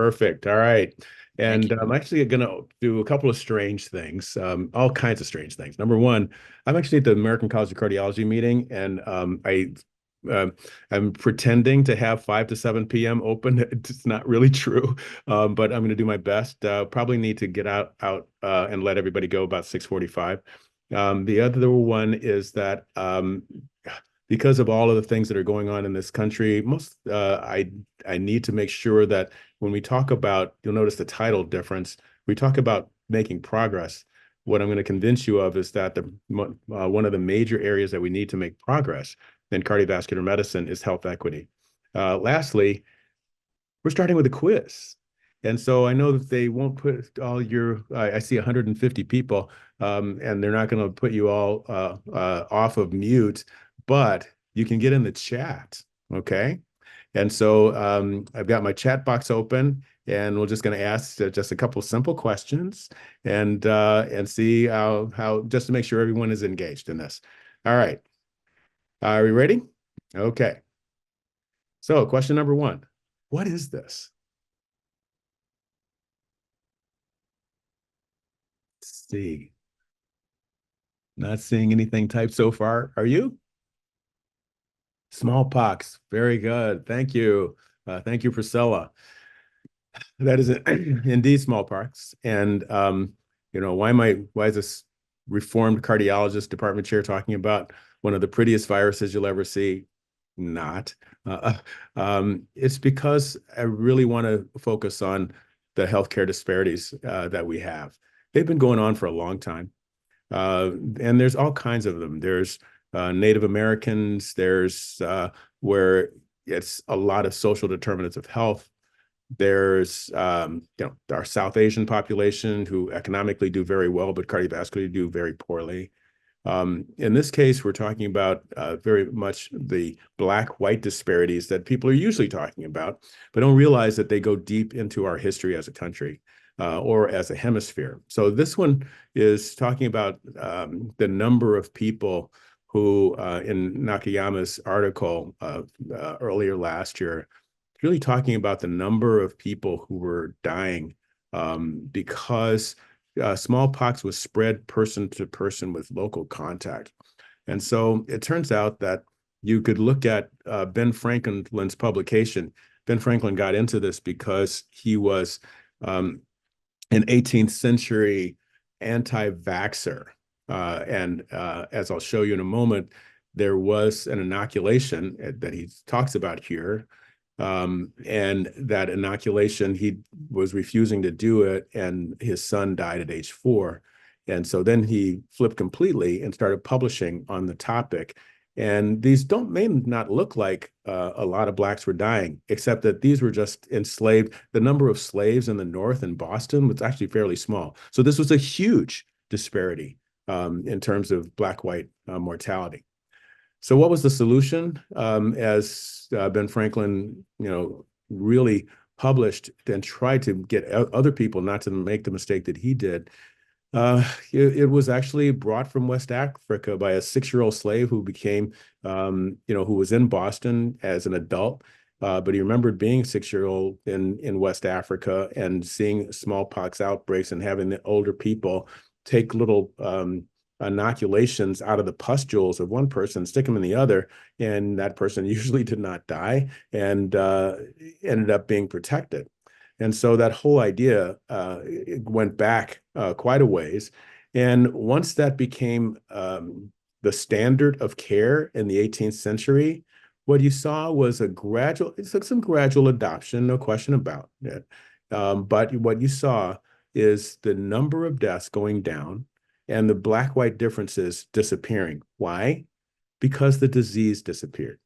Perfect. All right. Thank And you. I'm actually going to do a couple of strange things, all kinds of strange things. Number one, I'm actually at the American College of Cardiology meeting, and uh, I'm pretending to have 5 to 7 p.m. open. It's not really true, but I'm going to do my best. Probably need to get out and let everybody go about 6:45. The other one is that because of all of the things that are going on in this country, I need to make sure that when we talk about, you'll notice the title difference. We talk about making progress. What I'm going to convince you of is that one of the major areas that we need to make progress in cardiovascular medicine is health equity. Lastly, we're starting with a quiz. And so I know that they won't put all I see 150 people, and they're not going to put you all off of mute, but you can get in the chat. Okay. And so I've got my chat box open, and we're just going to ask just a couple simple questions and see how just to make sure everyone is engaged in this. All right. Are we ready? Okay. So question number one, what is this? Let's see. Not seeing anything typed so far. Are you? Smallpox. Very good. Thank you. Thank you, Priscilla. That is indeed smallpox. And why is this reformed cardiologist department chair talking about one of the prettiest viruses you'll ever see? Not. It's because I really want to focus on the healthcare disparities that we have. They've been going on for a long time. And there's all kinds of them. There's Native Americans, there's where it's a lot of social determinants of health. There's our South Asian population who economically do very well, but cardiovascularly do very poorly. In this case, we're talking about very much the black-white disparities that people are usually talking about, but don't realize that they go deep into our history as a country or as a hemisphere. So this one is talking about the number of people who, in Nakayama's article earlier last year, really talking about the number of people who were dying because smallpox was spread person to person with local contact. And so it turns out that you could look at Ben Franklin's publication. Ben Franklin got into this because he was an 18th century anti-vaxxer. And as I'll show you in a moment, there was an inoculation that he talks about here. And that inoculation, he was refusing to do it, and his son died at age 4. And so then he flipped completely and started publishing on the topic. And these may not look like a lot of blacks were dying, except that these were just enslaved. The number of slaves in the North in Boston was actually fairly small. So this was a huge disparity in terms of black-white mortality. So what was the solution? As Ben Franklin, really published and tried to get other people not to make the mistake that he did. It was actually brought from West Africa by a 6-year-old slave who became, who was in Boston as an adult. But he remembered being 6-year-old in West Africa and seeing smallpox outbreaks and having the older people take little inoculations out of the pustules of one person, stick them in the other, and that person usually did not die and ended up being protected. And so that whole idea went back quite a ways. And once that became the standard of care in the 18th century, what you saw was it took some gradual adoption, no question about it. But what you saw is the number of deaths going down and the black-white differences disappearing. Why? Because the disease disappeared.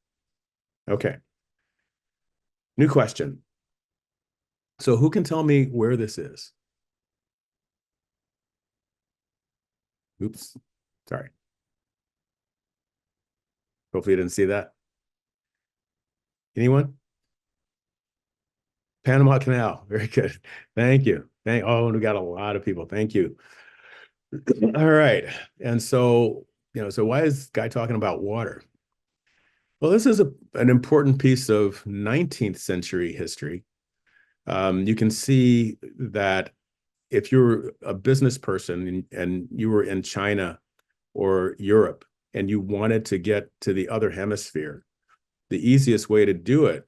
Okay. New question. So who can tell me where this is? Oops. Sorry. Hopefully you didn't see that. Anyone? Panama Canal. Very good. Thank you. Oh, we got a lot of people. Thank you. All right. And so, so why is this guy talking about water? Well, this is an important piece of 19th century history. You can see that if you're a business person and you were in China or Europe and you wanted to get to the other hemisphere, the easiest way to do it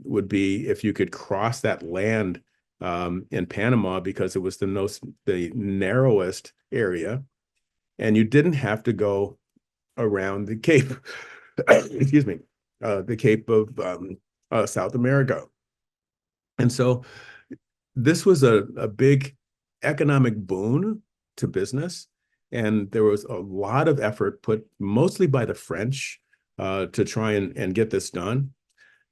would be if you could cross that land in Panama, because it was the narrowest area, and you didn't have to go around the Cape, excuse me, the Cape of South America. And so this was a big economic boon to business. And there was a lot of effort put mostly by the French to try and get this done.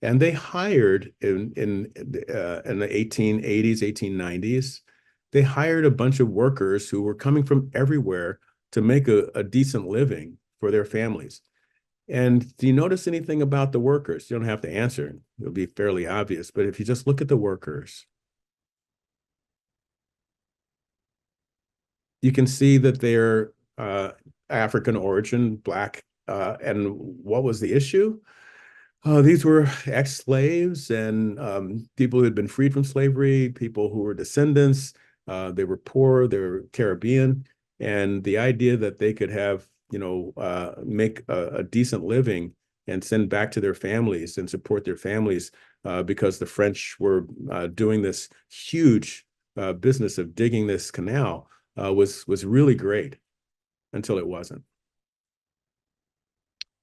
And they hired in the 1880s, 1890s, they hired a bunch of workers who were coming from everywhere to make a decent living for their families. And do you notice anything about the workers? You don't have to answer. It'll be fairly obvious. But if you just look at the workers, you can see that they're African origin, Black. And what was the issue? These were ex-slaves and people who had been freed from slavery, people who were descendants. They were poor, they were Caribbean. And the idea that they could have, make a decent living and send back to their families and support their families because the French were doing this huge business of digging this canal was really great until it wasn't.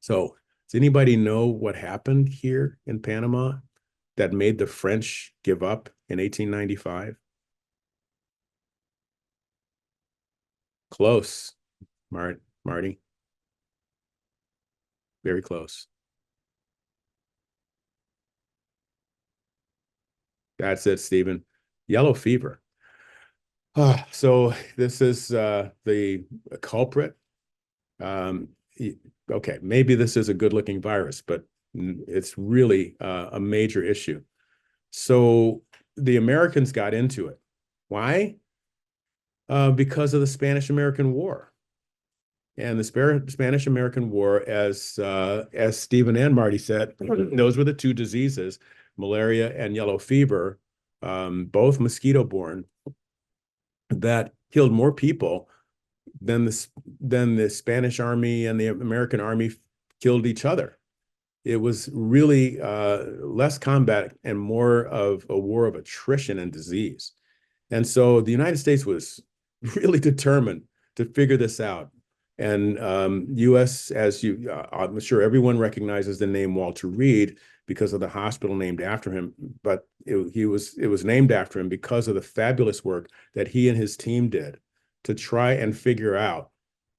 So does anybody know what happened here in Panama that made the French give up in 1895? Close, Marty. Very close. That's it, Stephen. Yellow fever. So this is the culprit. Okay, maybe this is a good-looking virus, but it's really a major issue. So the Americans got into it. Why? Because of the Spanish-American War. And the Spanish-American War, as Stephen and Marty said, those were the two diseases, malaria and yellow fever, both mosquito-borne, that killed more people than the Spanish army and the American army killed each other. It was really less combat and more of a war of attrition and disease. And so the United States was really determined to figure this out. And U.S., I'm sure everyone recognizes the name Walter Reed because of the hospital named after him, but it was named after him because of the fabulous work that he and his team did to try and figure out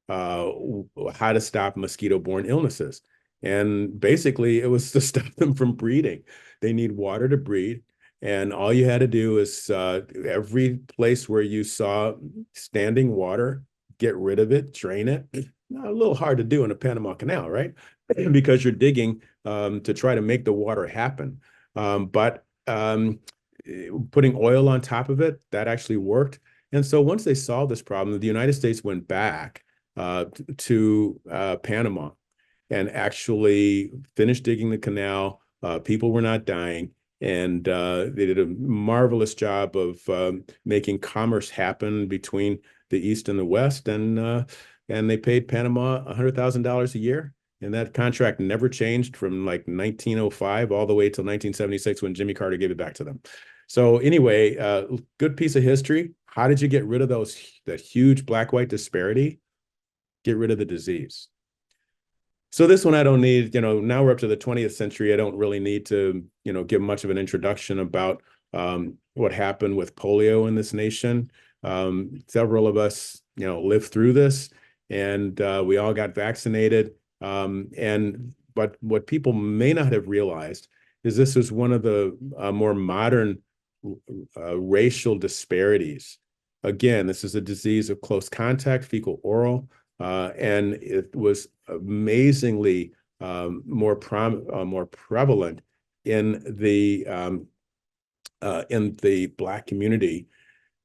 how to stop mosquito-borne illnesses. And basically, it was to stop them from breeding. They need water to breed. And all you had to do is every place where you saw standing water, get rid of it, drain it. A little hard to do in a Panama Canal, right? Because you're digging to try to make the water happen. But putting oil on top of it, that actually worked. And so once they solved this problem, the United States went back to Panama and actually finished digging the canal. People were not dying. And they did a marvelous job of making commerce happen between the East and the West. And they paid Panama $100,000 a year. And that contract never changed from like 1905 all the way till 1976 when Jimmy Carter gave it back to them. So anyway, good piece of history. How did you get rid of that huge black-white disparity? Get rid of the disease. So this one I don't need, now we're up to the 20th century. I don't really need to, give much of an introduction about what happened with polio in this nation. Several of us, lived through this, and we all got vaccinated. But what people may not have realized is this was one of the more modern racial disparities. Again, this is a disease of close contact, fecal oral, and it was amazingly more prevalent in the Black community.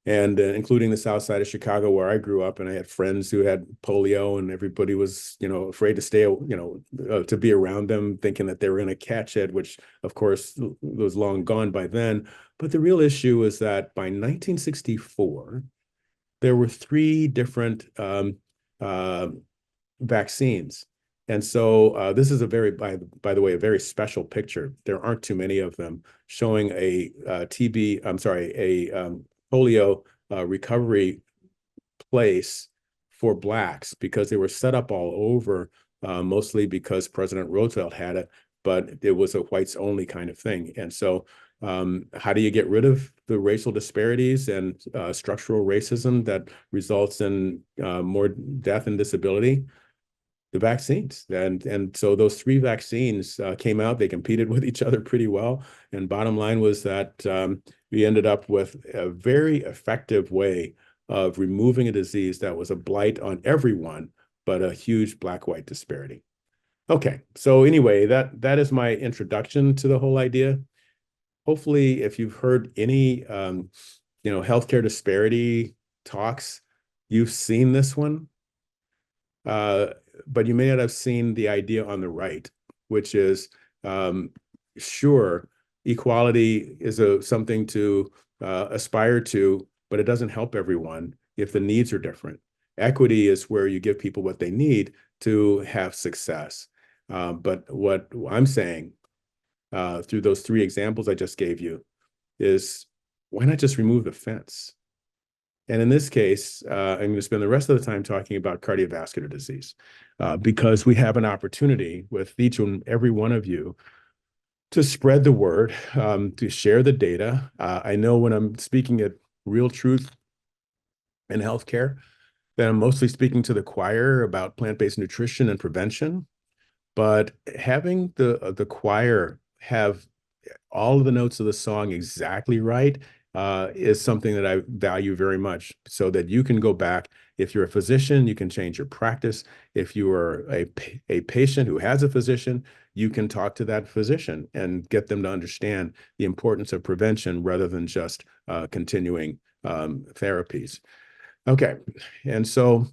and including the south side of Chicago where I grew up, and I had friends who had polio, and everybody was, afraid to stay, to be around them, thinking that they were going to catch it, which of course was long gone by then. But the real issue is that by 1964, there were three different uh, vaccines. And so this is by the way, a very special picture. There aren't too many of them showing a polio recovery place for Blacks, because they were set up all over, mostly because President Roosevelt had it, but it was a whites only kind of thing. And so how do you get rid of the racial disparities and structural racism that results in more death and disability? The vaccines. And so those three vaccines came out. They competed with each other pretty well. And bottom line was that we ended up with a very effective way of removing a disease that was a blight on everyone, but a huge black-white disparity. Okay, so anyway, that is my introduction to the whole idea. Hopefully, if you've heard any healthcare disparity talks, you've seen this one. But you may not have seen the idea on the right, which is, sure, equality is something to aspire to, but it doesn't help everyone if the needs are different. Equity is where you give people what they need to have success. But what I'm saying through those three examples I just gave you is, why not just remove the fence? And in this case, I'm going to spend the rest of the time talking about cardiovascular disease, because we have an opportunity with each and every one of you to spread the word, to share the data. I know when I'm speaking at Real Truth in Healthcare, that I'm mostly speaking to the choir about plant-based nutrition and prevention, but having the choir have all of the notes of the song exactly right is something that I value very much, so that you can go back. If you're a physician, you can change your practice. If you are a patient who has a physician, you can talk to that physician and get them to understand the importance of prevention rather than just continuing therapies. Okay, and so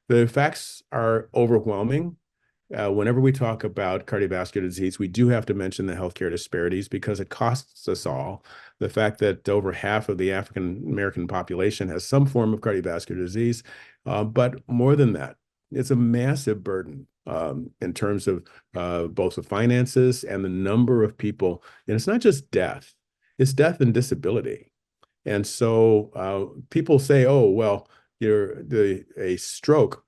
the facts are overwhelming. Whenever we talk about cardiovascular disease, we do have to mention the healthcare disparities, because it costs us all. The fact that over half of the African American population has some form of cardiovascular disease, but more than that, it's a massive burden in terms of both the finances and the number of people. And it's not just death, it's death and disability. And so people say, oh, well, a stroke,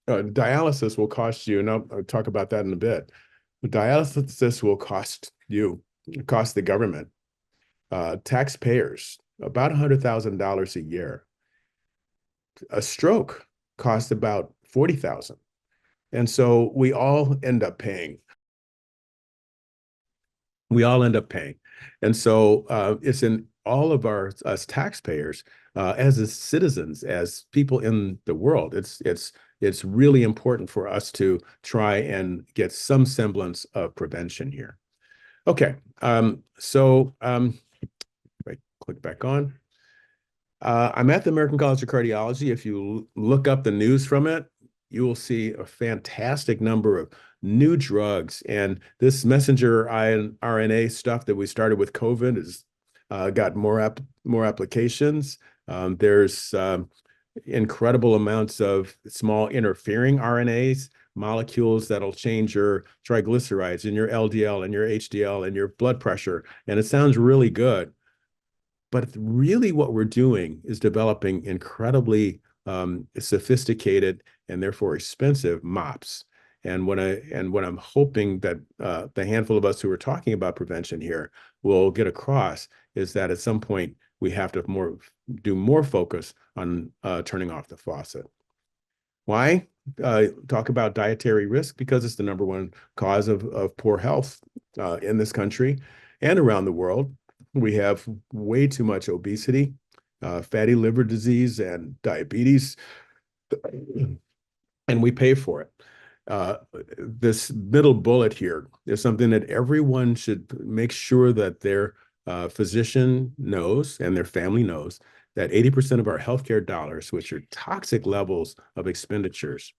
dialysis will cost you, and I'll talk about that in a bit. Dialysis will cost the government, taxpayers, about $100,000 a year. A stroke costs about $40,000. And so we all end up paying. And so it's in all of us taxpayers, as citizens, as people in the world. It's really important for us to try and get some semblance of prevention here. Okay, if I click back on. I'm at the American College of Cardiology. If you look up the news from it, you will see a fantastic number of new drugs. And this messenger RNA stuff that we started with COVID has got more applications. There's incredible amounts of small interfering RNAs, molecules that'll change your triglycerides and your LDL and your HDL and your blood pressure. And it sounds really good. But really what we're doing is developing incredibly sophisticated and therefore expensive MOPS. And what I'm hoping that the handful of us who are talking about prevention here will get across is that at some point we have to do more focus on turning off the faucet. Why? Talk about dietary risk, because it's the #1 cause of poor health in this country and around the world. We have way too much obesity, fatty liver disease, and diabetes, and we pay for it. This middle bullet here is something that everyone should make sure that their physician knows and their family knows, that 80% of our healthcare dollars, which are toxic levels of expenditures,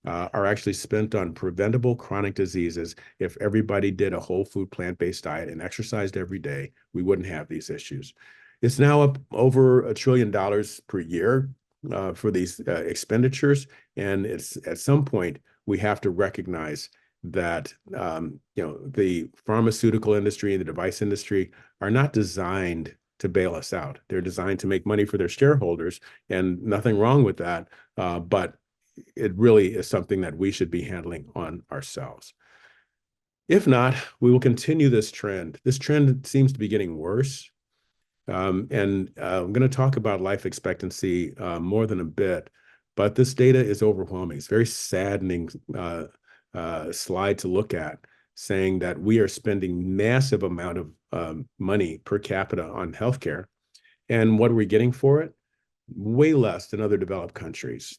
are actually spent on preventable chronic diseases. If everybody did a whole food plant-based diet and exercised every day, we wouldn't have these issues. It's now up over $1 trillion per year for these expenditures. And it's at some point, we have to recognize that the pharmaceutical industry and the device industry are not designed to bail us out. They're designed to make money for their shareholders, and nothing wrong with that. But it really is something that we should be handling on ourselves. If not, we will continue this trend. This trend seems to be getting worse. I'm going to talk about life expectancy more than a bit, but this data is overwhelming. It's a very saddening slide to look at, saying that we are spending massive amount of money per capita on healthcare. And what are we getting for it? Way less than other developed countries.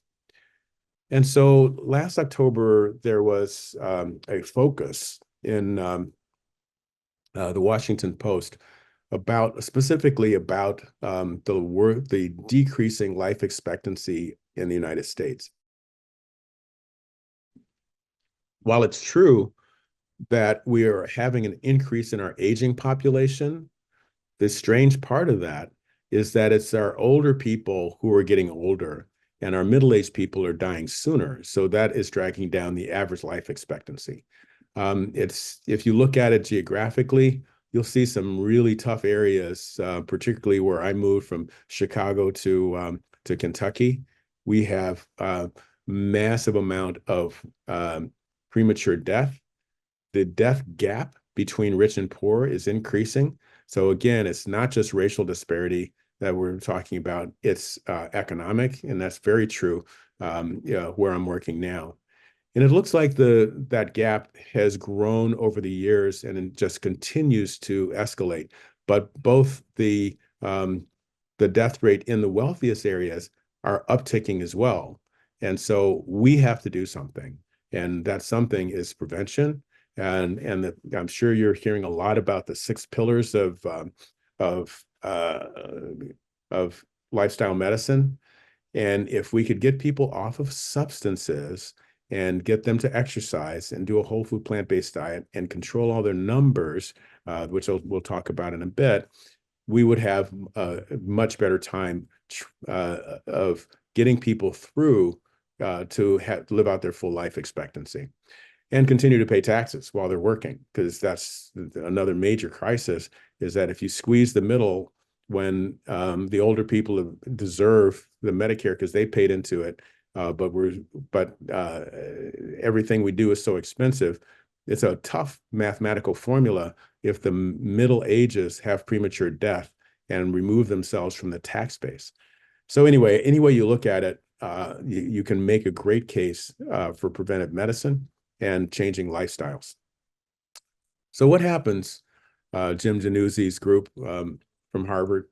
And so last October, there was a focus in the Washington Post specifically about the decreasing life expectancy in the United States. While it's true that we are having an increase in our aging population, the strange part of that is that it's our older people who are getting older, and our middle-aged people are dying sooner. So that is dragging down the average life expectancy. If you look at it geographically, you'll see some really tough areas, particularly where I moved from Chicago to Kentucky. We have a massive amount of premature death. The death gap between rich and poor is increasing. So again, it's not just racial disparity that we're talking about, it's economic, and that's very true where I'm working now. And it looks like that gap has grown over the years and it just continues to escalate. But both the death rate in the wealthiest areas are upticking as well. And so we have to do something. And that something is prevention. And I'm sure you're hearing a lot about the 6 pillars of lifestyle medicine. And if we could get people off of substances and get them to exercise and do a whole food plant-based diet and control all their numbers, which we'll talk about in a bit, we would have a much better time of getting people through to live out their full life expectancy and continue to pay taxes while they're working, because that's another major crisis, is that if you squeeze the middle when the older people deserve the Medicare because they paid into it, but everything we do is so expensive. It's a tough mathematical formula if the middle ages have premature death and remove themselves from the tax base. So anyway, any way you look at it, you can make a great case for preventive medicine and changing lifestyles. So what happens, Jim Januzzi's group from Harvard,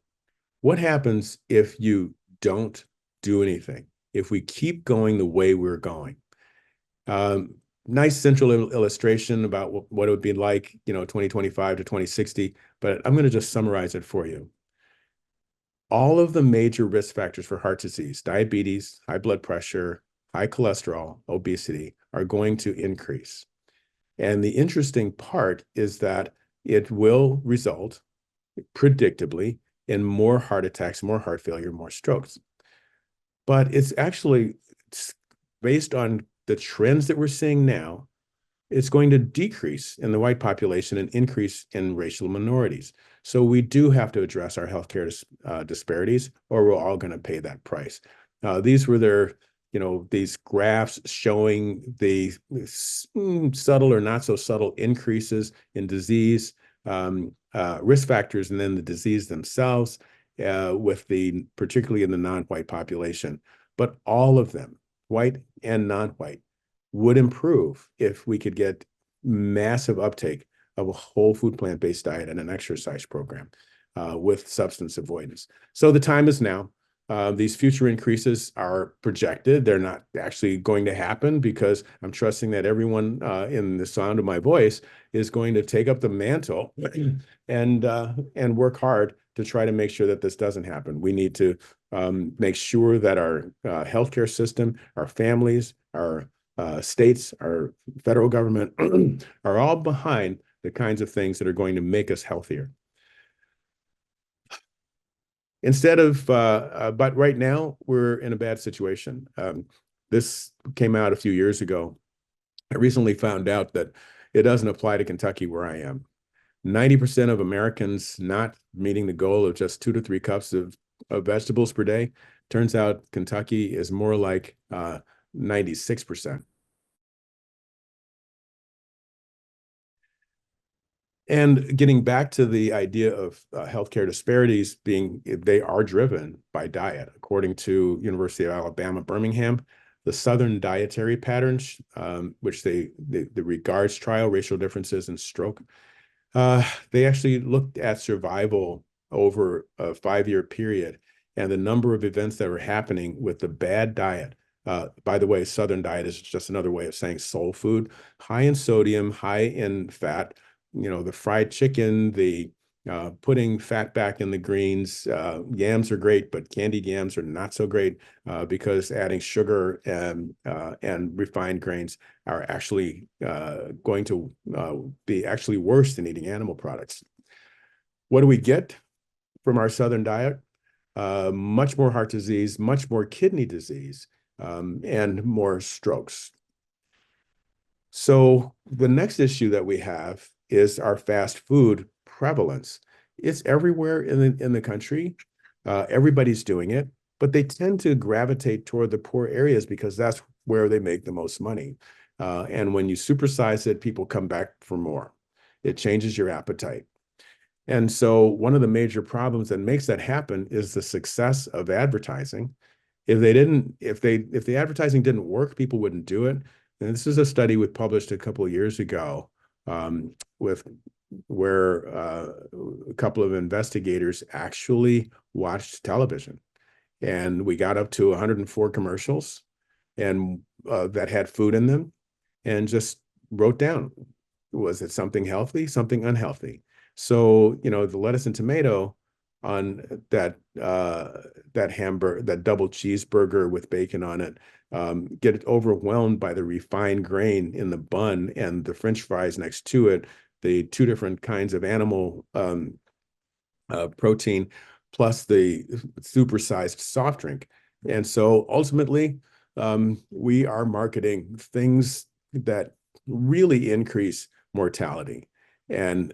what happens if you don't do anything? If we keep going the way we're going? Nice central illustration about what it would be like, 2025 to 2060, but I'm going to just summarize it for you. All of the major risk factors for heart disease, diabetes, high blood pressure, high cholesterol, obesity, are going to increase. And the interesting part is that it will result, predictably, in more heart attacks, more heart failure, more strokes. But it's actually based on the trends that we're seeing now, it's going to decrease in the white population and increase in racial minorities. So we do have to address our healthcare disparities, or we're all going to pay that price. These were these graphs showing the subtle or not so subtle increases in disease, risk factors, and then the disease themselves, particularly in the non-white population. But all of them, white and non-white, would improve if we could get massive uptake of a whole food plant-based diet and an exercise program with substance avoidance. So the time is now. These future increases are projected. They're not actually going to happen, because I'm trusting that everyone in the sound of my voice is going to take up the mantle and work hard to try to make sure that this doesn't happen. We need to make sure that our healthcare system, our families, our states, our federal government are all behind the kinds of things that are going to make us healthier. But right now we're in a bad situation. This came out a few years ago. I recently found out that it doesn't apply to Kentucky where I am. 90% of Americans not meeting the goal of just 2 to 3 cups of vegetables per day. Turns out Kentucky is more like 96%. And getting back to the idea of healthcare disparities they are driven by diet. According to University of Alabama, Birmingham, the Southern dietary patterns, which the regards trial, racial differences in stroke, they actually looked at survival over a 5-year period and the number of events that were happening with the bad diet. By the way, Southern diet is just another way of saying soul food, high in sodium, high in fat, the fried chicken, the putting fat back in the greens. Yams are great, but candied yams are not so great because adding sugar and refined grains are actually going to be actually worse than eating animal products. What do we get from our Southern diet? Much more heart disease, much more kidney disease, and more strokes. So the next issue that we have is our fast food prevalence. It's everywhere in the country. Everybody's doing it, but they tend to gravitate toward the poor areas because that's where they make the most money. And when you supersize it, people come back for more. It changes your appetite. And so one of the major problems that makes that happen is the success of advertising. If the advertising didn't work, people wouldn't do it. And this is a study we published a couple of years ago where a couple of investigators actually watched television. And we got up to 104 commercials and that had food in them and just wrote down, was it something healthy, something unhealthy? So, the lettuce and tomato on that hamburger, that double cheeseburger with bacon on it, get overwhelmed by the refined grain in the bun and the French fries next to it, the 2 different kinds of animal protein, plus the supersized soft drink. And so ultimately, we are marketing things that really increase mortality. And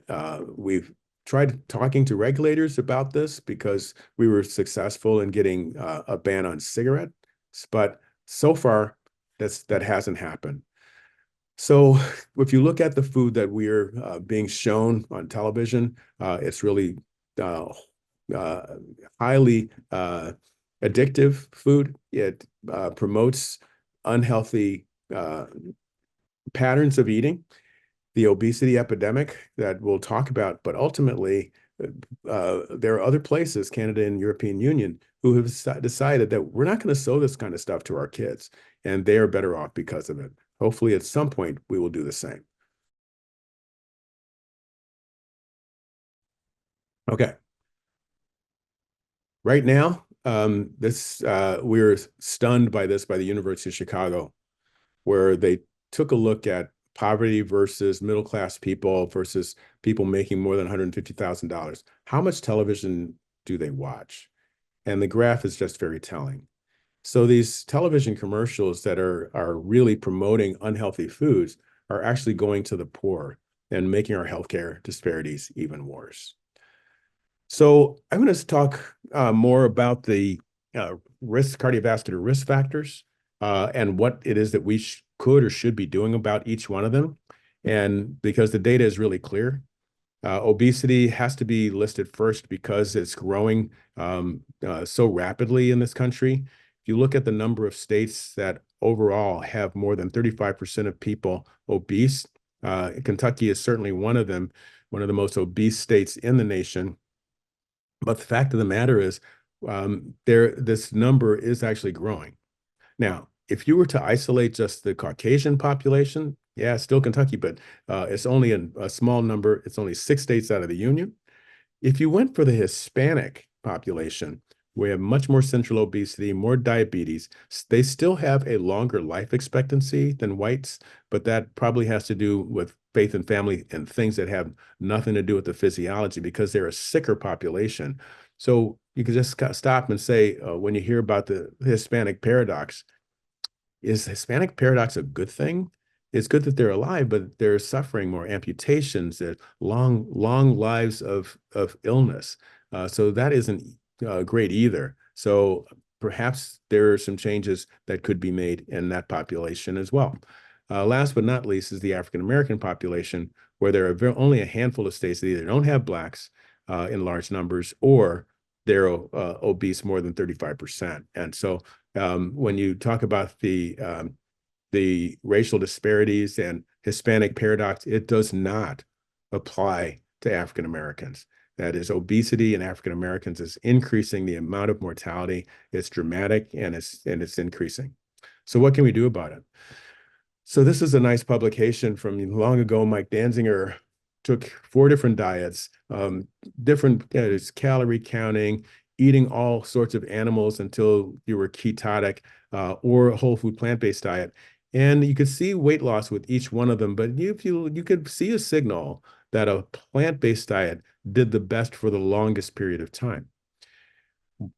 we've tried talking to regulators about this because we were successful in getting a ban on cigarettes, but so far that hasn't happened. So if you look at the food that we're being shown on television, it's really highly addictive food. It promotes unhealthy patterns of eating, the obesity epidemic that we'll talk about, but ultimately there are other places, Canada and European Union, who have decided that we're not going to sow this kind of stuff to our kids, and they are better off because of it. Hopefully at some point we will do the same. Okay. Right now, we're stunned by this by the University of Chicago, where they took a look at poverty versus middle-class people versus people making more than $150,000. How much television do they watch? And the graph is just very telling. So these television commercials that are really promoting unhealthy foods are actually going to the poor and making our healthcare disparities even worse. So I'm going to talk more about the cardiovascular risk factors and what it is that we could or should be doing about each one of them. And because the data is really clear, obesity has to be listed first because it's growing so rapidly in this country. If you look at the number of states that overall have more than 35% of people obese, Kentucky is certainly one of them, one of the most obese states in the nation. But the fact of the matter is, this number is actually growing. Now, if you were to isolate just the Caucasian population, yeah, still Kentucky, but it's only a small number. It's only 6 states out of the union. If you went for the Hispanic population, we have much more central obesity, more diabetes. They still have a longer life expectancy than whites, but that probably has to do with faith and family and things that have nothing to do with the physiology because they're a sicker population. So you could just stop and say, when you hear about the Hispanic paradox, is Hispanic paradox a good thing? It's good that they're alive, but they're suffering more amputations, long lives of illness. So that isn't great either. So perhaps there are some changes that could be made in that population as well. Last but not least is the African American population, where there are only a handful of states that either don't have blacks in large numbers or they're obese more than 35%. And so when you talk about the racial disparities and Hispanic paradox, it does not apply to African Americans. That is, obesity in African Americans is increasing the amount of mortality. It's dramatic and it's increasing. So what can we do about it? So this is a nice publication from long ago. Mike Danziger took 4 different diets, different calorie counting, eating all sorts of animals until you were ketotic, or a whole food plant-based diet. And you could see weight loss with each one of them, but you could see a signal that a plant-based diet did the best for the longest period of time.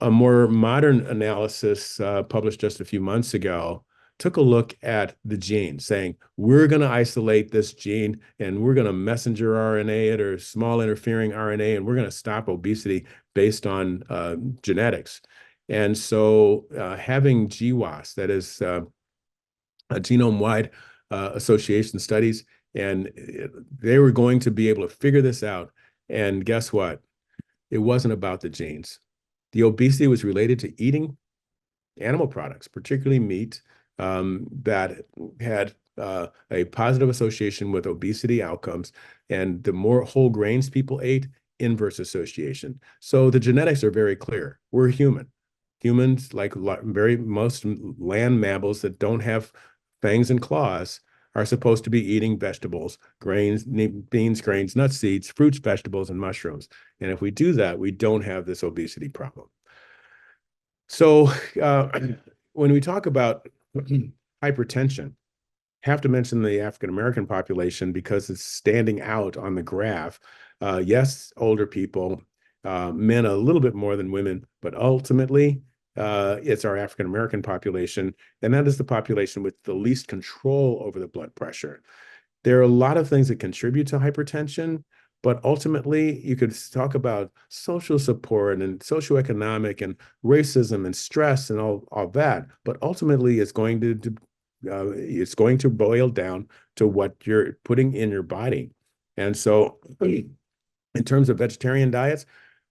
A more modern analysis published just a few months ago took a look at the gene, saying, we're going to isolate this gene and we're going to messenger RNA it or small interfering RNA, and we're going to stop obesity based on genetics. And so having GWAS, that is a genome-wide association studies, and they were going to be able to figure this out. And guess what? It wasn't about the genes. The obesity was related to eating animal products, particularly meat, that had a positive association with obesity outcomes. And the more whole grains people ate, inverse association. So the genetics are very clear. We're human. Humans, like most land mammals that don't have fangs and claws, are supposed to be eating vegetables, grains, beans, grains, nuts, seeds, fruits, vegetables, and mushrooms. And if we do that, we don't have this obesity problem. So when we talk about hypertension, have to mention the African American population because it's standing out on the graph. Yes, older people, men a little bit more than women, but ultimately it's our African American population, and that is the population with the least control over the blood pressure. There are a lot of things that contribute to hypertension, but ultimately you could talk about social support and socioeconomic and racism and stress and all that, but ultimately it's going to boil down to what you're putting in your body. And so in terms of vegetarian diets,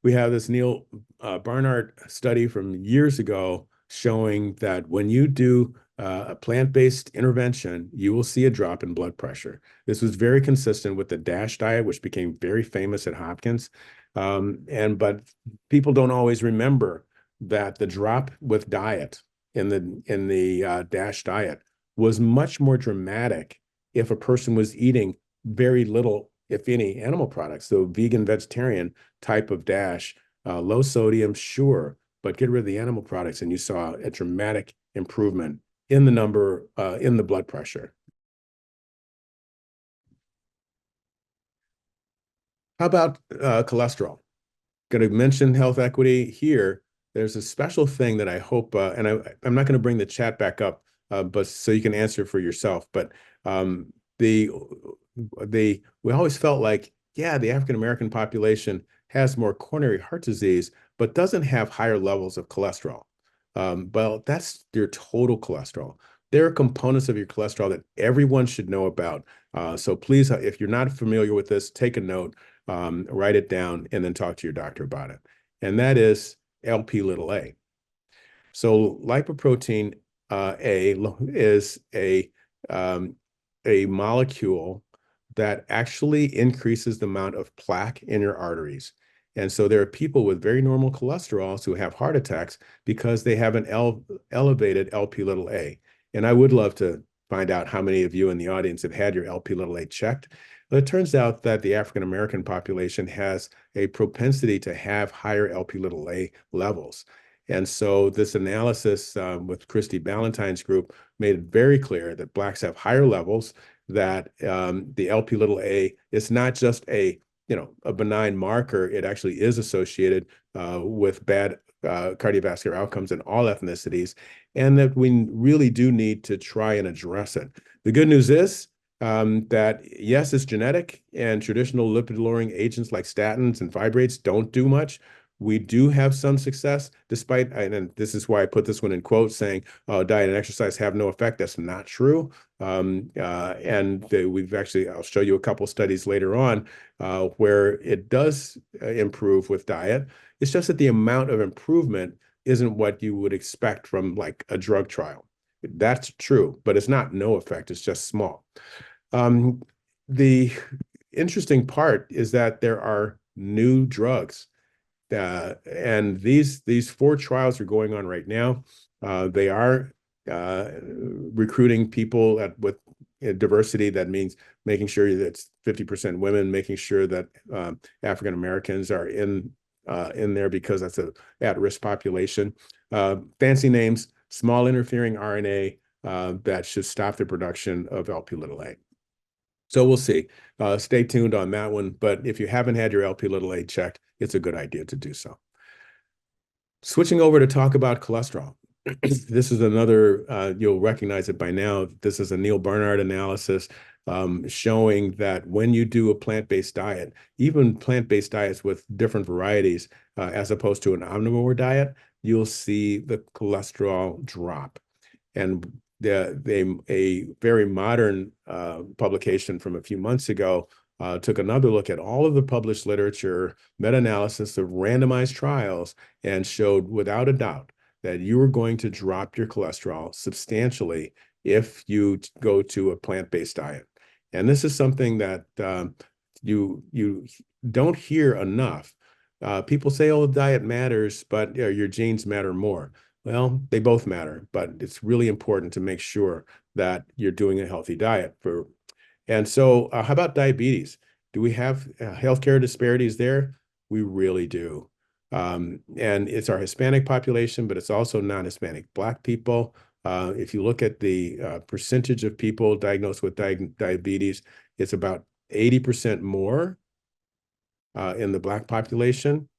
we have this Neil Barnard study from years ago showing that when you do a plant-based intervention, you will see a drop in blood pressure. This was very consistent with the DASH diet, which became very famous at Hopkins. But people don't always remember that the drop with diet in the DASH diet was much more dramatic if a person was eating very little, if any, animal products. So vegan, vegetarian type of DASH, low sodium, sure, but get rid of the animal products, and you saw a dramatic improvement in the number, in the blood pressure. How about cholesterol? Going to mention health equity here. There's a special thing that I hope, and I'm not going to bring the chat back up, but so you can answer for yourself. But we always felt like, yeah, the African American population has more coronary heart disease, but doesn't have higher levels of cholesterol. Well, that's your total cholesterol. There are components of your cholesterol that everyone should know about. So please, if you're not familiar with this, take a note, write it down, and then talk to your doctor about it. And that is LP little a. So lipoprotein A is a molecule that actually increases the amount of plaque in your arteries. And so there are people with very normal cholesterols who have heart attacks because they have an elevated LP little a. And I would love to find out how many of you in the audience have had your LP little a checked. Well, it turns out that the African American population has a propensity to have higher LP little a levels. And so this analysis with Christy Ballantyne's group made it very clear that Blacks have higher levels, that the LP little a is not just a benign marker. It actually is associated with bad cardiovascular outcomes in all ethnicities, and that we really do need to try and address it. The good news is that yes, it's genetic, and traditional lipid-lowering agents like statins and fibrates don't do much. We do have some success, despite, and this is why I put this one in quotes, saying diet and exercise have no effect. That's not true. We've actually, I'll show you a couple studies later on where it does improve with diet. It's just that the amount of improvement isn't what you would expect from like a drug trial. That's true, but it's not no effect. It's just small. The interesting part is that there are new drugs, and these 4 trials are going on right now. They are recruiting people with diversity. That means making sure that it's 50% women, making sure that African Americans are in there because that's a at-risk population. Fancy names, small interfering RNA that should stop the production of LP little a. So we'll see. Stay tuned on that one. But if you haven't had your LP little a checked, it's a good idea to do so. Switching over to talk about cholesterol. This is another, you'll recognize it by now. This is a Neil Barnard analysis showing that when you do a plant-based diet, even plant-based diets with different varieties, as opposed to an omnivore diet, you'll see the cholesterol drop. And a very modern publication from a few months ago took another look at all of the published literature, meta-analysis of randomized trials, and showed without a doubt that you are going to drop your cholesterol substantially if you go to a plant-based diet. And this is something that you don't hear enough. People say, oh, diet matters, but your genes matter more. Well, they both matter, but it's really important to make sure that you're doing a healthy diet. And so how about diabetes? Do we have healthcare disparities there? We really do. And it's our Hispanic population, but it's also non-Hispanic Black people. If you look at the percentage of people diagnosed with diabetes, it's about 80% more in the Black population.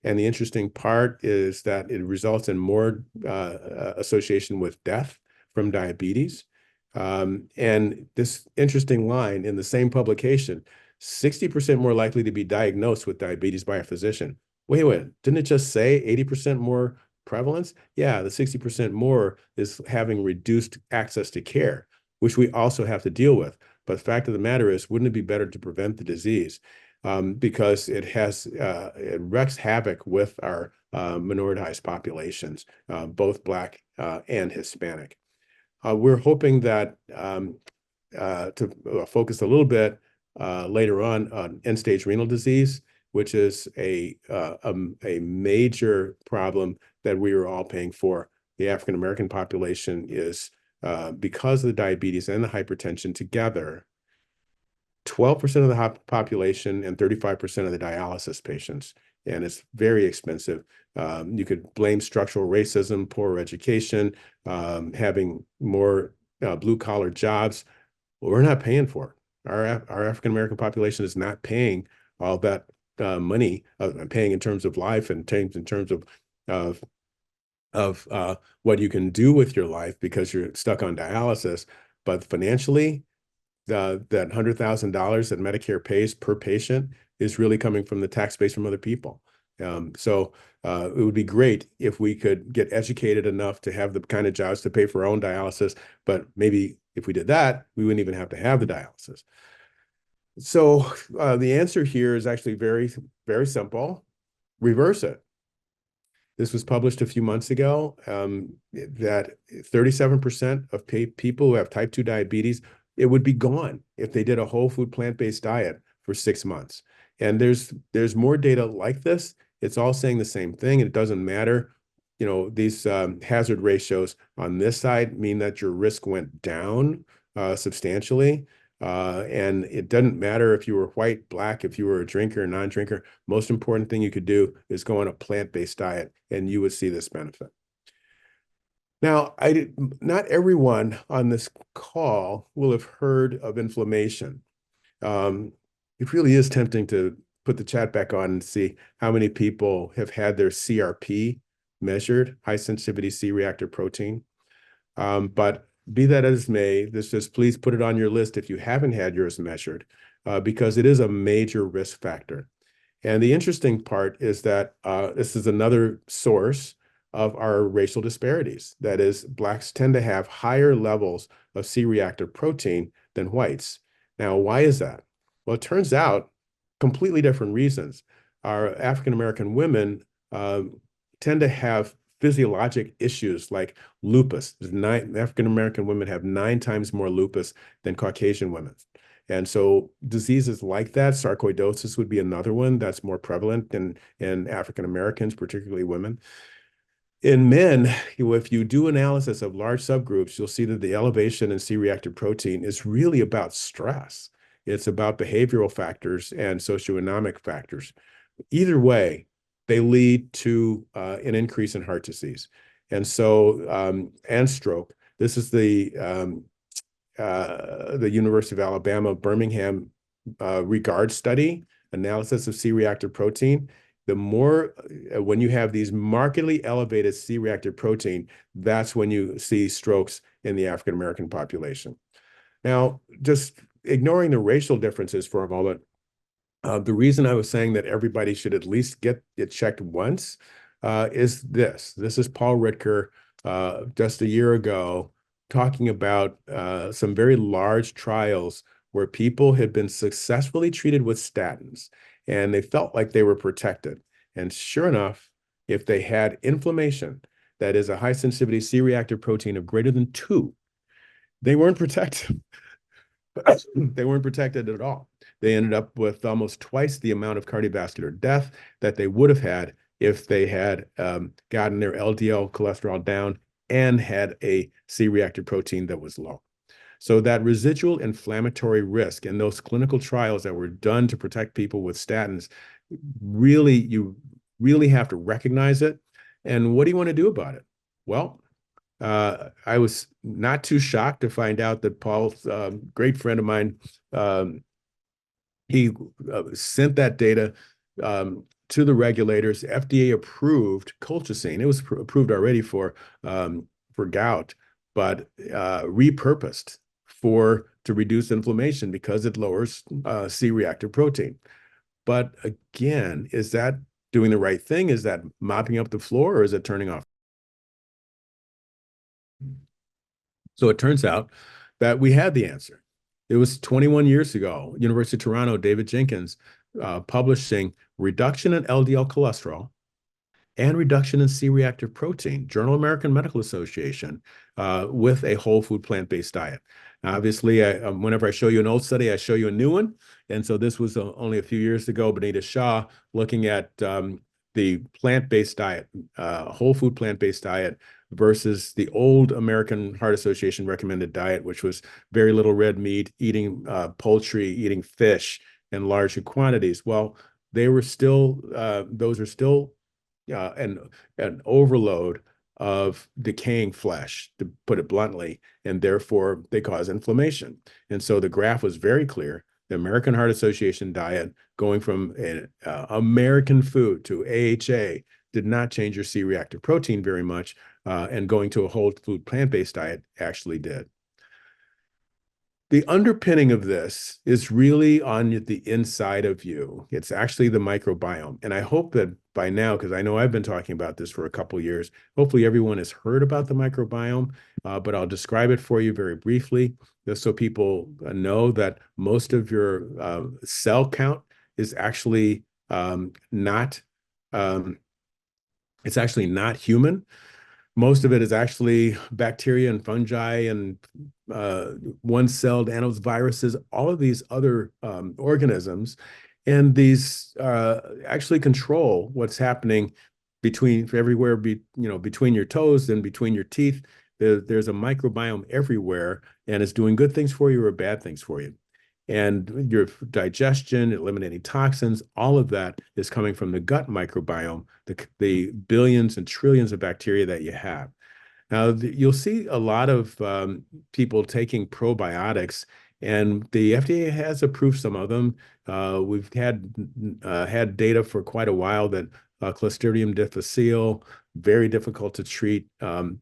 And the interesting part is that it results in more association with death from diabetes. And this interesting line in the same publication, 60% more likely to be diagnosed with diabetes by a physician. Wait, didn't it just say 80% more prevalence? Yeah, the 60% more is having reduced access to care, which we also have to deal with. But the fact of the matter is, wouldn't it be better to prevent the disease? Because it wreaks havoc with our minoritized populations, both Black and Hispanic. We're hoping that to focus a little bit later on end-stage renal disease, which is a major problem that we are all paying for. The African American population is, because of the diabetes and the hypertension together, 12% of the population and 35% of the dialysis patients, and it's very expensive. You could blame structural racism, poorer education, having more blue-collar jobs. Well, we're not paying for it. Our African-American population is not paying all that money, paying in terms of life and in terms of what you can do with your life because you're stuck on dialysis. But financially, that $100,000 that Medicare pays per patient is really coming from the tax base from other people. So it would be great if we could get educated enough to have the kind of jobs to pay for our own dialysis, but maybe if we did that, we wouldn't even have to have the dialysis. So the answer here is actually very, very simple. Reverse it. This was published a few months ago, that 37% of people who have type 2 diabetes, it would be gone if they did a whole food plant-based diet for 6 months. And there's more data like this. It's all saying the same thing. And it doesn't matter. You know, these hazard ratios on this side mean that your risk went down substantially. And it doesn't matter if you were white, black, if you were a drinker, non-drinker. Most important thing you could do is go on a plant-based diet, and you would see this benefit. Now, not everyone on this call will have heard of inflammation. It really is tempting to put the chat back on and see how many people have had their CRP measured, high sensitivity C-reactive protein. But be that as may, just please put it on your list if you haven't had yours measured, because it is a major risk factor. And the interesting part is that this is another source of our racial disparities. That is, Blacks tend to have higher levels of C-reactive protein than whites. Now, why is that? Well, it turns out completely different reasons. Our African-American women tend to have physiologic issues like lupus. African-American women have 9 times more lupus than Caucasian women. And so diseases like that, sarcoidosis would be another one that's more prevalent in African Americans, particularly women. In men, if you do analysis of large subgroups, you'll see that the elevation in C-reactive protein is really about stress. It's about behavioral factors and socioeconomic factors. Either way, they lead to an increase in heart disease. And so, and stroke. This is the University of Alabama, Birmingham regard study, analysis of C-reactive protein. The more, when you have these markedly elevated C-reactive protein, that's when you see strokes in the African-American population. Now, just ignoring the racial differences for a moment, the reason I was saying that everybody should at least get it checked once is this. This is Paul Ritker just a year ago talking about some very large trials where people had been successfully treated with statins and they felt like they were protected. And sure enough, if they had inflammation, that is a high sensitivity C-reactive protein of greater than 2, they weren't protected. They weren't protected at all. They ended up with almost twice the amount of cardiovascular death that they would have had if they had gotten their LDL cholesterol down and had a C-reactive protein that was low. So that residual inflammatory risk in those clinical trials that were done to protect people with statins, really, you really have to recognize it. And what do you want to do about it? Well, I was not too shocked to find out that Paul's great friend of mine, he sent that data to the regulators. FDA approved colchicine. It was approved already for gout, but repurposed to reduce inflammation because it lowers C-reactive protein. But again, is that doing the right thing? Is that mopping up the floor, or is it turning off? So it turns out that we had the answer. It was 21 years ago, University of Toronto, David Jenkins publishing reduction in LDL cholesterol and reduction in C-reactive protein, Journal American Medical Association, with a whole food plant-based diet. Obviously, whenever I show you an old study, I show you a new one. And so this was only a few years ago, Benita Shah looking at the plant-based diet, whole food plant-based diet versus the old American Heart Association recommended diet, which was very little red meat, eating poultry, eating fish in large quantities. Well, they were still, those are still an overload of decaying flesh, to put it bluntly, and therefore they cause inflammation. And so the graph was very clear. The American Heart Association diet going from an American food to AHA did not change your C-reactive protein very much, and going to a whole food plant-based diet actually did. The underpinning of this is really on the inside of you. It's actually the microbiome. And I hope that by now, because I know I've been talking about this for a couple of years, hopefully everyone has heard about the microbiome, but I'll describe it for you very briefly, just so people know that most of your cell count is actually it's actually not human. Most of it is actually bacteria and fungi and one-celled animals, viruses, all of these other organisms. And these actually control what's happening between your toes and between your teeth. There's a microbiome everywhere, and it's doing good things for you or bad things for you. And your digestion, eliminating toxins, all of that is coming from the gut microbiome, the billions and trillions of bacteria that you have. Now, you'll see a lot of people taking probiotics, and the FDA has approved some of them. We've had data for quite a while that Clostridium difficile, very difficult to treat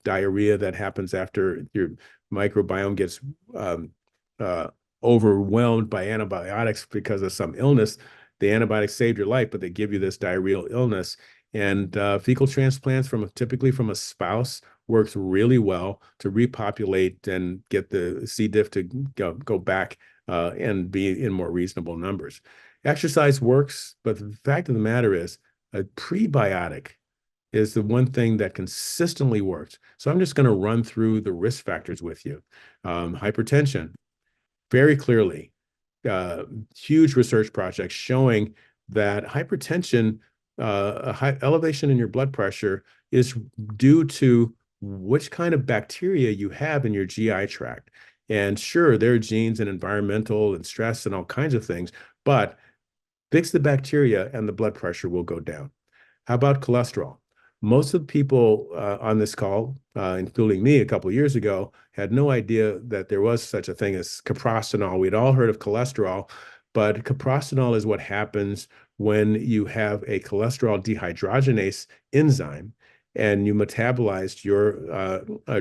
diarrhea that happens after your microbiome gets um, uh, overwhelmed by antibiotics because of some illness. The antibiotics saved your life, but they give you this diarrheal illness. And fecal transplants typically from a spouse works really well to repopulate and get the C. diff to go back and be in more reasonable numbers. Exercise works, but the fact of the matter is a prebiotic is the one thing that consistently works. So I'm just going to run through the risk factors with you. Hypertension, very clearly, huge research projects showing that hypertension, a high elevation in your blood pressure is due to which kind of bacteria you have in your GI tract. And sure, there are genes and environmental and stress and all kinds of things, but fix the bacteria and the blood pressure will go down. How about cholesterol? Most of the people on this call, including me a couple of years ago, had no idea that there was such a thing as caprostanol. We'd all heard of cholesterol, but caprostanol is what happens when you have a cholesterol dehydrogenase enzyme and you metabolize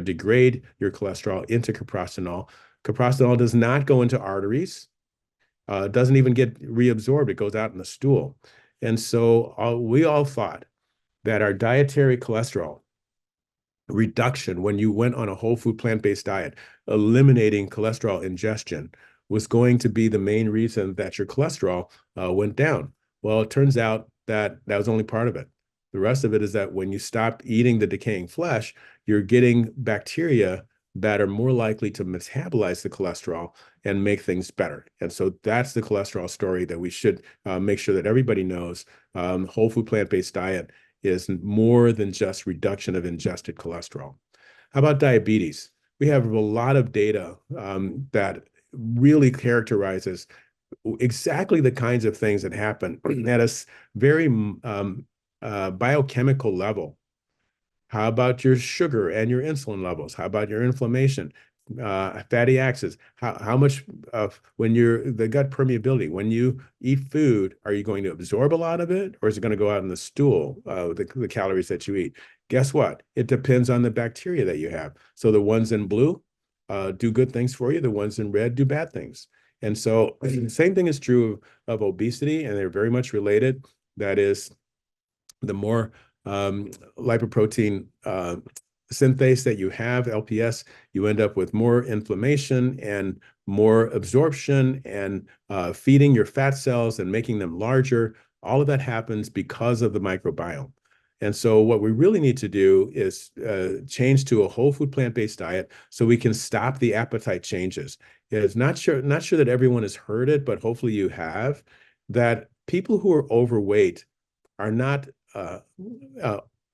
degrade your cholesterol into caprostanol. Caprostanol does not go into arteries, doesn't even get reabsorbed. It goes out in the stool. And so we all thought that our dietary cholesterol reduction, when you went on a whole food plant-based diet, eliminating cholesterol ingestion, was going to be the main reason that your cholesterol went down. Well, it turns out that that was only part of it. The rest of it is that when you stop eating the decaying flesh, you're getting bacteria that are more likely to metabolize the cholesterol and make things better. And so that's the cholesterol story that we should make sure that everybody knows. Whole food plant-based diet is more than just reduction of ingested cholesterol. How about diabetes? We have a lot of data that really characterizes exactly the kinds of things that happen at a very biochemical level. How about your sugar and your insulin levels? How about your inflammation, fatty acids? How much of when the gut permeability, when you eat food, are you going to absorb a lot of it, or is it going to go out in the stool, the calories that you eat? Guess what? It depends on the bacteria that you have. So the ones in blue do good things for you. The ones in red do bad things. And so the same thing is true of obesity, and they're very much related. That is, the more lipoprotein synthase that you have, LPS, you end up with more inflammation and more absorption and feeding your fat cells and making them larger. All of that happens because of the microbiome. And so what we really need to do is change to a whole food plant-based diet so we can stop the appetite changes. It's not sure that everyone has heard it, but hopefully you have, that people who are overweight are not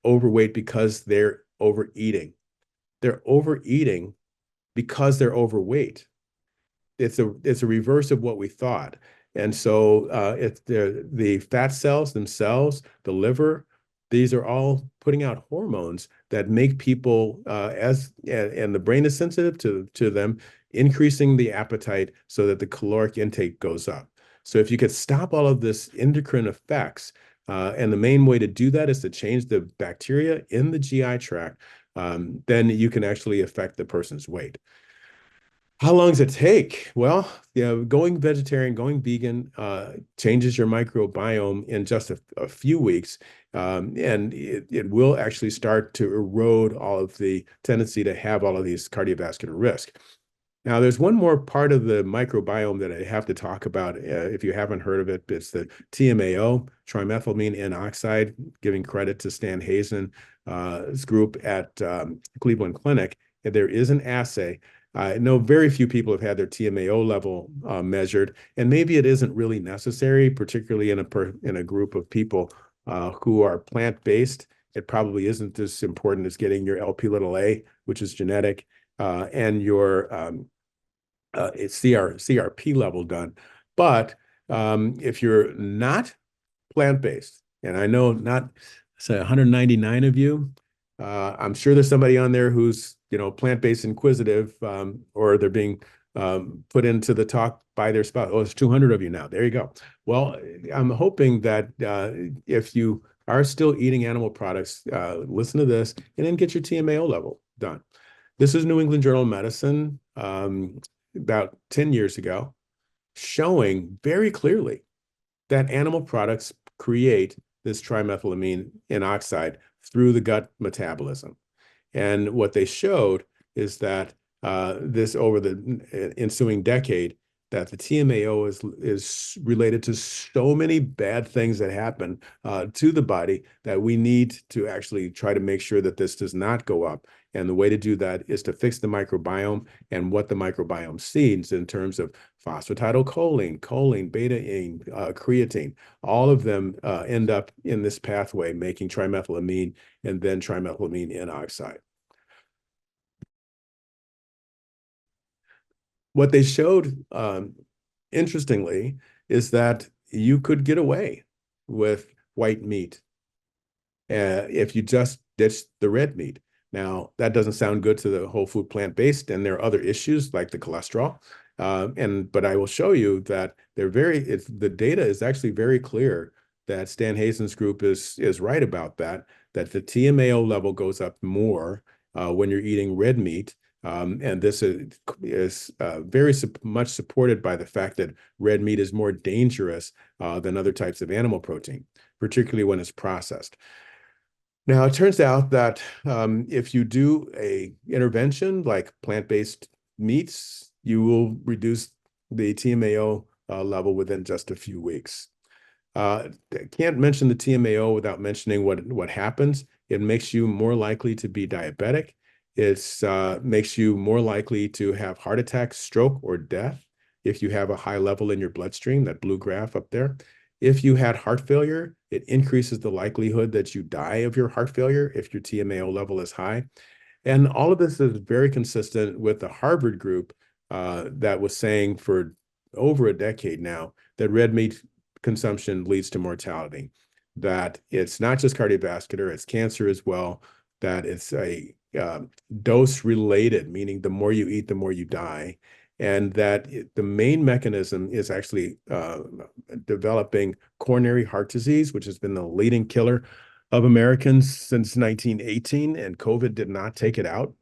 overweight because they're overeating. They're overeating because they're overweight. It's a reverse of what we thought. And so it's the fat cells themselves, the liver, these are all putting out hormones that make people and the brain is sensitive to them, increasing the appetite so that the caloric intake goes up. So if you could stop all of this endocrine effects, and the main way to do that is to change the bacteria in the GI tract, then you can actually affect the person's weight. How long does it take? Well, going vegetarian, going vegan changes your microbiome in just a few weeks, and it will actually start to erode all of the tendency to have all of these cardiovascular risk. Now, there's one more part of the microbiome that I have to talk about. If you haven't heard of it, it's the TMAO, trimethylamine N oxide, giving credit to Stan Hazen's group at Cleveland Clinic. And there is an assay. I know very few people have had their TMAO level measured, and maybe it isn't really necessary, particularly in a group of people who are plant-based. It probably isn't as important as getting your LP little a, which is genetic, and your CRP level done. But if you're not plant-based, and I know not say 199 of you, I'm sure there's somebody on there who's plant-based inquisitive, or they're being put into the talk by their spouse. Oh, there's 200 of you now. There you go. Well, I'm hoping that if you are still eating animal products, listen to this and then get your TMAO level done. This is New England Journal of Medicine about 10 years ago, showing very clearly that animal products create this trimethylamine N oxide through the gut metabolism. And what they showed is that this over the ensuing decade, that the TMAO is related to so many bad things that happen to the body that we need to actually try to make sure that this does not go up. And the way to do that is to fix the microbiome and what the microbiome sees in terms of phosphatidylcholine, choline, beta-ine, creatine. All of them end up in this pathway making trimethylamine and then trimethylamine N oxide. What they showed, interestingly, is that you could get away with white meat if you just ditch the red meat. Now, that doesn't sound good to the whole food plant-based, and there are other issues like the cholesterol. But I will show you that the data is actually very clear that Stan Hazen's group is right about that the TMAO level goes up more when you're eating red meat. And this is very much supported by the fact that red meat is more dangerous than other types of animal protein, particularly when it's processed. Now, it turns out that if you do a intervention like plant-based meats, you will reduce the TMAO level within just a few weeks. I can't mention the TMAO without mentioning what happens. It makes you more likely to be diabetic. It makes you more likely to have heart attack, stroke, or death if you have a high level in your bloodstream, that blue graph up there. If you had heart failure, it increases the likelihood that you die of your heart failure if your TMAO level is high. And all of this is very consistent with the Harvard group that was saying for over a decade now that red meat consumption leads to mortality, that it's not just cardiovascular, it's cancer as well, that it's a dose related, meaning the more you eat, the more you die. And that the main mechanism is actually developing coronary heart disease, which has been the leading killer of Americans since 1918, and COVID did not take it out,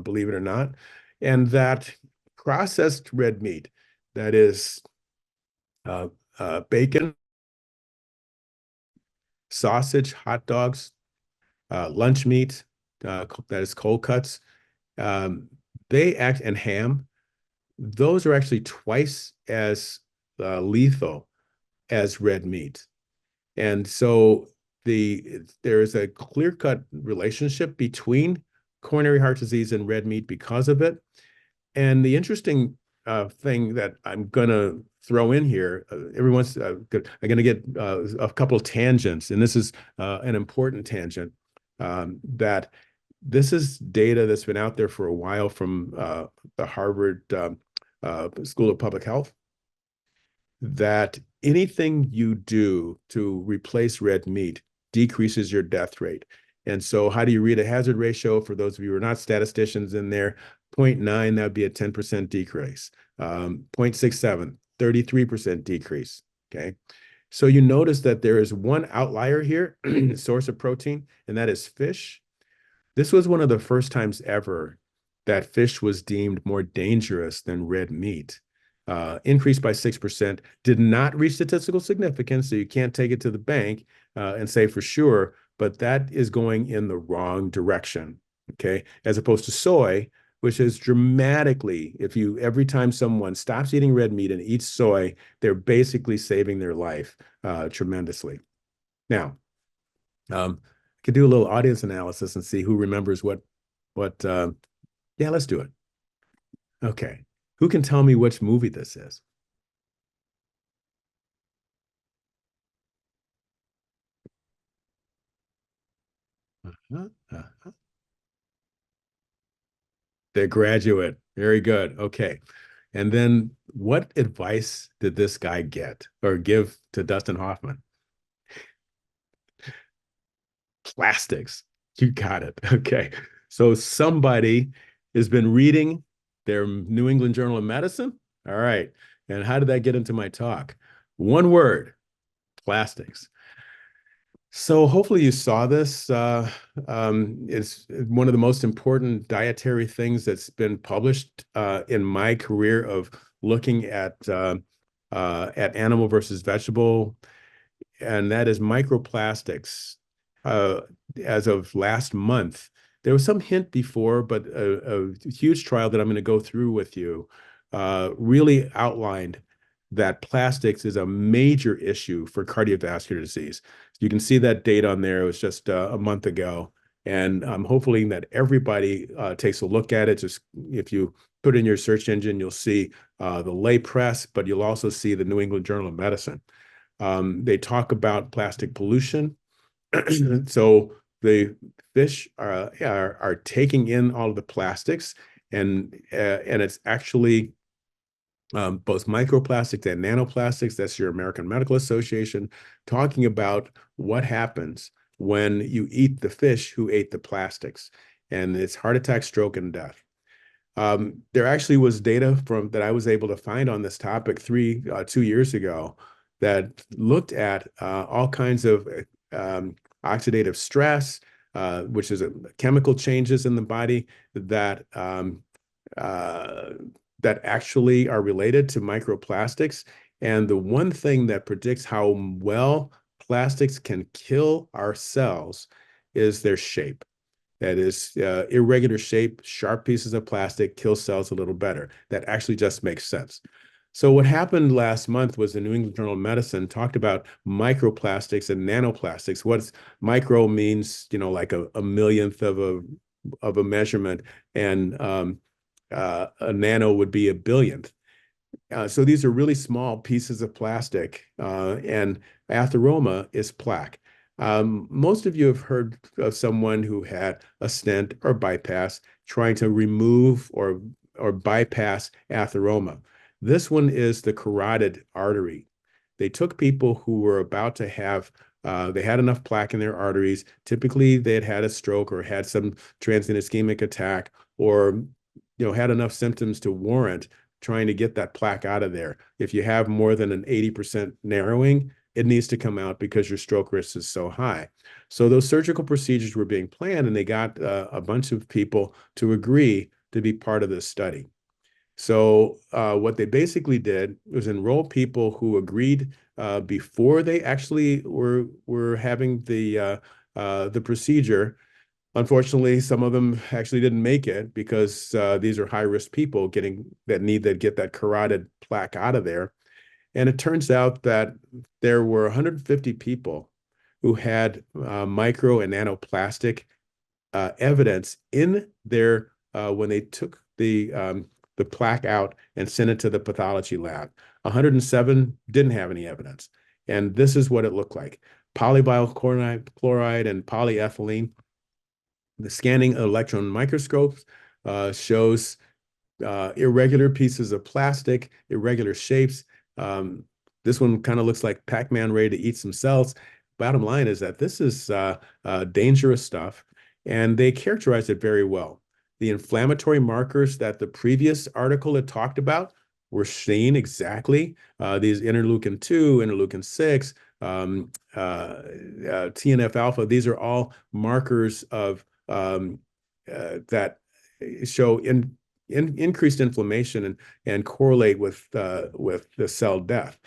believe it or not. And that processed red meat, that is bacon, sausage, hot dogs, lunch meat, that is cold cuts, they act, and ham, those are actually twice as lethal as red meat. And so there is a clear-cut relationship between coronary heart disease and red meat because of it. And the interesting thing that I'm going to throw in here, everyone's I'm going to get a couple of tangents, and this is an important tangent, that this is data that's been out there for a while from the Harvard School of Public Health, that anything you do to replace red meat decreases your death rate. And so how do you read a hazard ratio? For those of you who are not statisticians in there, 0.9, that would be a 10% decrease. 0.67, 33% decrease, okay? So you notice that there is one outlier here, source of protein, and that is fish. This was one of the first times ever that fish was deemed more dangerous than red meat. Increased by 6%, did not reach statistical significance, so you can't take it to the bank and say for sure, but that is going in the wrong direction, okay? As opposed to soy, which is dramatically, every time someone stops eating red meat and eats soy, they're basically saving their life tremendously. Now, I could do a little audience analysis and see who remembers what, yeah, let's do it. Okay. Who can tell me which movie this is? Uh-huh, uh-huh. The Graduate. Very good. Okay. And then what advice did this guy get or give to Dustin Hoffman? Plastics. You got it. Okay. So somebody has been reading their New England Journal of Medicine. All right. And how did that get into my talk? One word, plastics. So hopefully you saw this. It's one of the most important dietary things that's been published in my career of looking at animal versus vegetable, and that is microplastics. Uh, as of last month, there was some hint before, but a huge trial that I'm going to go through with you really outlined that plastics is a major issue for cardiovascular disease. You can see that date on there. It was just a month ago. And I'm hoping that everybody takes a look at it. Just if you put in your search engine, you'll see the lay press, but you'll also see the New England Journal of Medicine. They talk about plastic pollution. So the fish are taking in all of the plastics, and it's actually both microplastics and nanoplastics. That's your American Medical Association talking about what happens when you eat the fish who ate the plastics, and it's heart attack, stroke, and death. There actually was data from that I was able to find on this topic 2 years ago that looked at all kinds of oxidative stress, which is chemical changes in the body that that actually are related to microplastics. And the one thing that predicts how well plastics can kill our cells is their shape. That is irregular shape, sharp pieces of plastic kill cells a little better. That actually just makes sense. So what happened last month was the New England Journal of Medicine talked about microplastics and nanoplastics. What's micro means, like a millionth of a measurement, and a nano would be a billionth. So these are really small pieces of plastic, and atheroma is plaque. Most of you have heard of someone who had a stent or bypass trying to remove or bypass atheroma. This one is the carotid artery. They took people who were about to have, they had enough plaque in their arteries. Typically, they had a stroke or had some transient ischemic attack, or had enough symptoms to warrant trying to get that plaque out of there. If you have more than an 80% narrowing, it needs to come out because your stroke risk is so high. So those surgical procedures were being planned, and they got a bunch of people to agree to be part of this study. So what they basically did was enroll people who agreed before they actually were having the procedure. Unfortunately, some of them actually didn't make it because these are high-risk people that need to get that carotid plaque out of there. And it turns out that there were 150 people who had micro and nanoplastic evidence in their when they took the plaque out and sent it to the pathology lab. 107 didn't have any evidence. And this is what it looked like. Polyvinyl chloride and polyethylene. The scanning electron microscopes shows irregular pieces of plastic, irregular shapes. This one kind of looks like Pac-Man ready to eat some cells. Bottom line is that this is dangerous stuff, and they characterize it very well. The inflammatory markers that the previous article had talked about were seen exactly. These interleukin-2, interleukin-6, TNF alpha, these are all markers of that show increased inflammation and correlate with the cell death.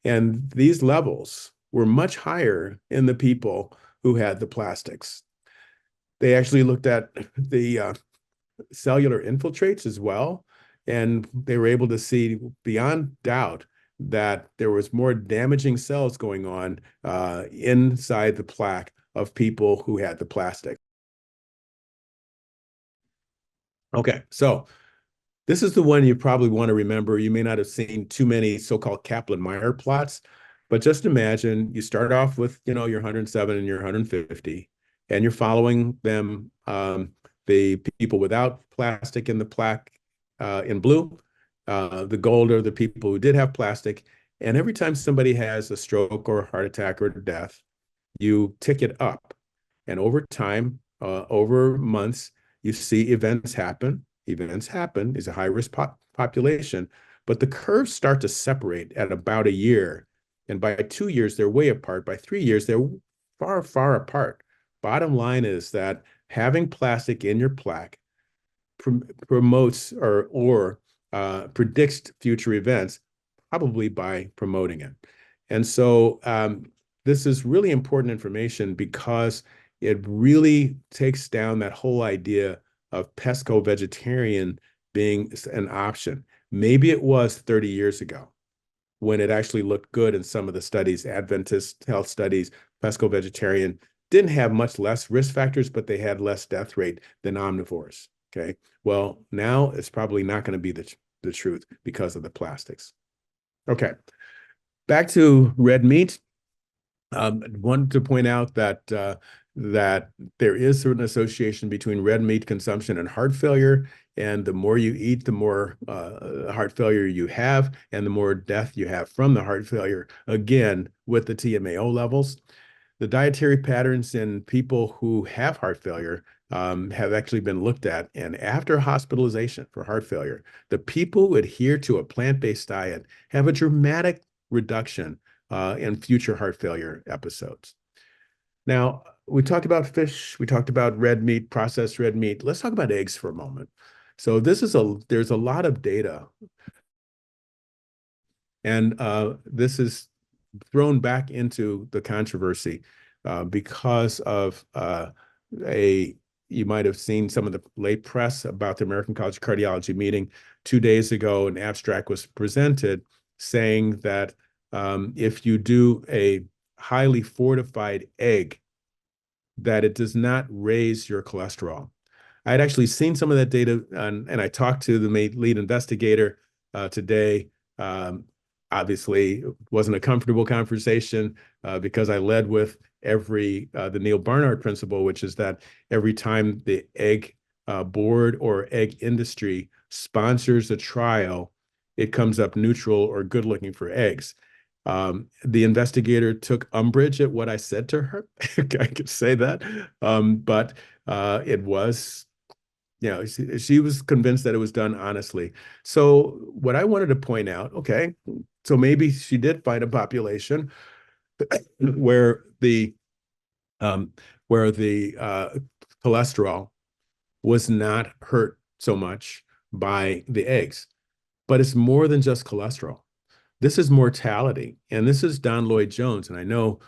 And these levels were much higher in the people who had the plastics. They actually looked at the cellular infiltrates as well, and they were able to see beyond doubt that there was more damaging cells going on inside the plaque of people who had the plastic. Okay, so this is the one you probably want to remember. You may not have seen too many so-called Kaplan-Meier plots, but just imagine you start off with, your 107 and your 150, and you're following them, the people without plastic in the plaque in blue, The gold are the people who did have plastic. And every time somebody has a stroke or a heart attack or death, you tick it up. And over time, over months, you see events happen. Events happen is a high-risk population, but the curves start to separate at about a year. And by 2 years, they're way apart. By 3 years, they're far, far apart. Bottom line is that having plastic in your plaque promotes or predicts future events, probably by promoting it. And so this is really important information because it really takes down that whole idea of pesco-vegetarian being an option. Maybe it was 30 years ago when it actually looked good in some of the studies, Adventist health studies, pesco-vegetarian didn't have much less risk factors, but they had less death rate than omnivores. Okay. Well, now it's probably not going to be the truth because of the plastics. Okay. Back to red meat. I wanted to point out that that there is certain association between red meat consumption and heart failure. And the more you eat, the more heart failure you have, and the more death you have from the heart failure, again, with the TMAO levels. The dietary patterns in people who have heart failure have actually been looked at. And after hospitalization for heart failure, the people who adhere to a plant-based diet have a dramatic reduction in future heart failure episodes. Now, we talked about fish, we talked about red meat, processed red meat. Let's talk about eggs for a moment. So there's a lot of data, and this is thrown back into the controversy because of you might have seen some of the late press about the American College of Cardiology meeting 2 days ago. An abstract was presented saying that if you do a highly fortified egg, that it does not raise your cholesterol. I had actually seen some of that data, and I talked to the lead investigator today. Obviously, it wasn't a comfortable conversation because I led with the Neil Barnard principle, which is that every time the egg board or egg industry sponsors a trial, it comes up neutral or good looking for eggs. The investigator took umbrage at what I said to her. I could say that, but it was, she was convinced that it was done honestly. So what I wanted to point out, okay, so maybe she did find a population where the cholesterol was not hurt so much by the eggs, but it's more than just cholesterol. This is mortality, and this is Don Lloyd Jones. And I know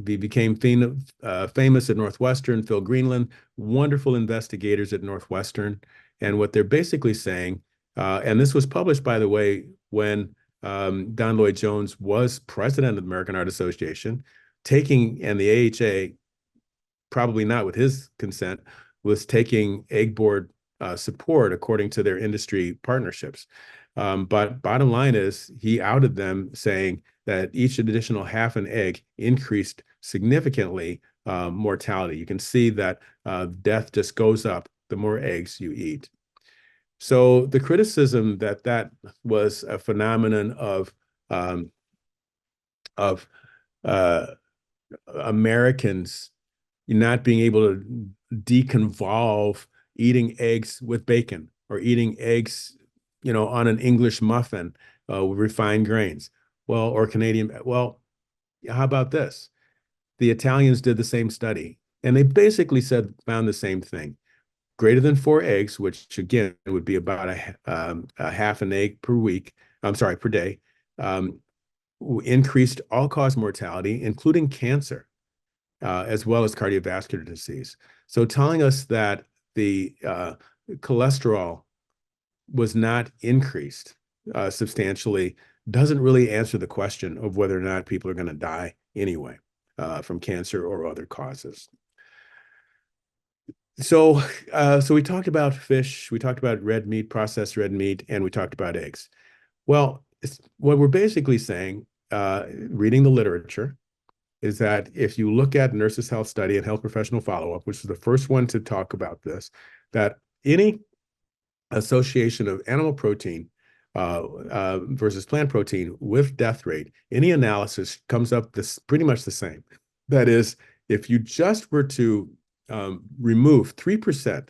he became famous at Northwestern, Phil Greenland, wonderful investigators at Northwestern. And what they're basically saying, and this was published, by the way, when Don Lloyd Jones was president of the American Heart Association, and the AHA, probably not with his consent, was taking egg board support according to their industry partnerships. But bottom line is he outed them, saying that each additional half an egg increased significantly mortality. You can see that death just goes up the more eggs you eat. So the criticism that was a phenomenon of Americans not being able to deconvolve eating eggs with bacon or eating eggs on an English muffin with refined grains, or Canadian. Well, how about this? The Italians did the same study, and they basically found the same thing. Greater than 4 eggs, which again would be about a half an egg per week. I'm sorry, per day, increased all-cause mortality, including cancer, as well as cardiovascular disease. So telling us that the cholesterol was not increased substantially doesn't really answer the question of whether or not people are going to die anyway from cancer or other causes. So we talked about fish, we talked about red meat, processed red meat, and we talked about eggs. Well, what we're basically saying, reading the literature, is that if you look at Nurses' Health Study and Health Professional Follow-Up, which is the first one to talk about this, that any association of animal protein versus plant protein with death rate, any analysis comes up pretty much the same. That is, if you just were to remove 3%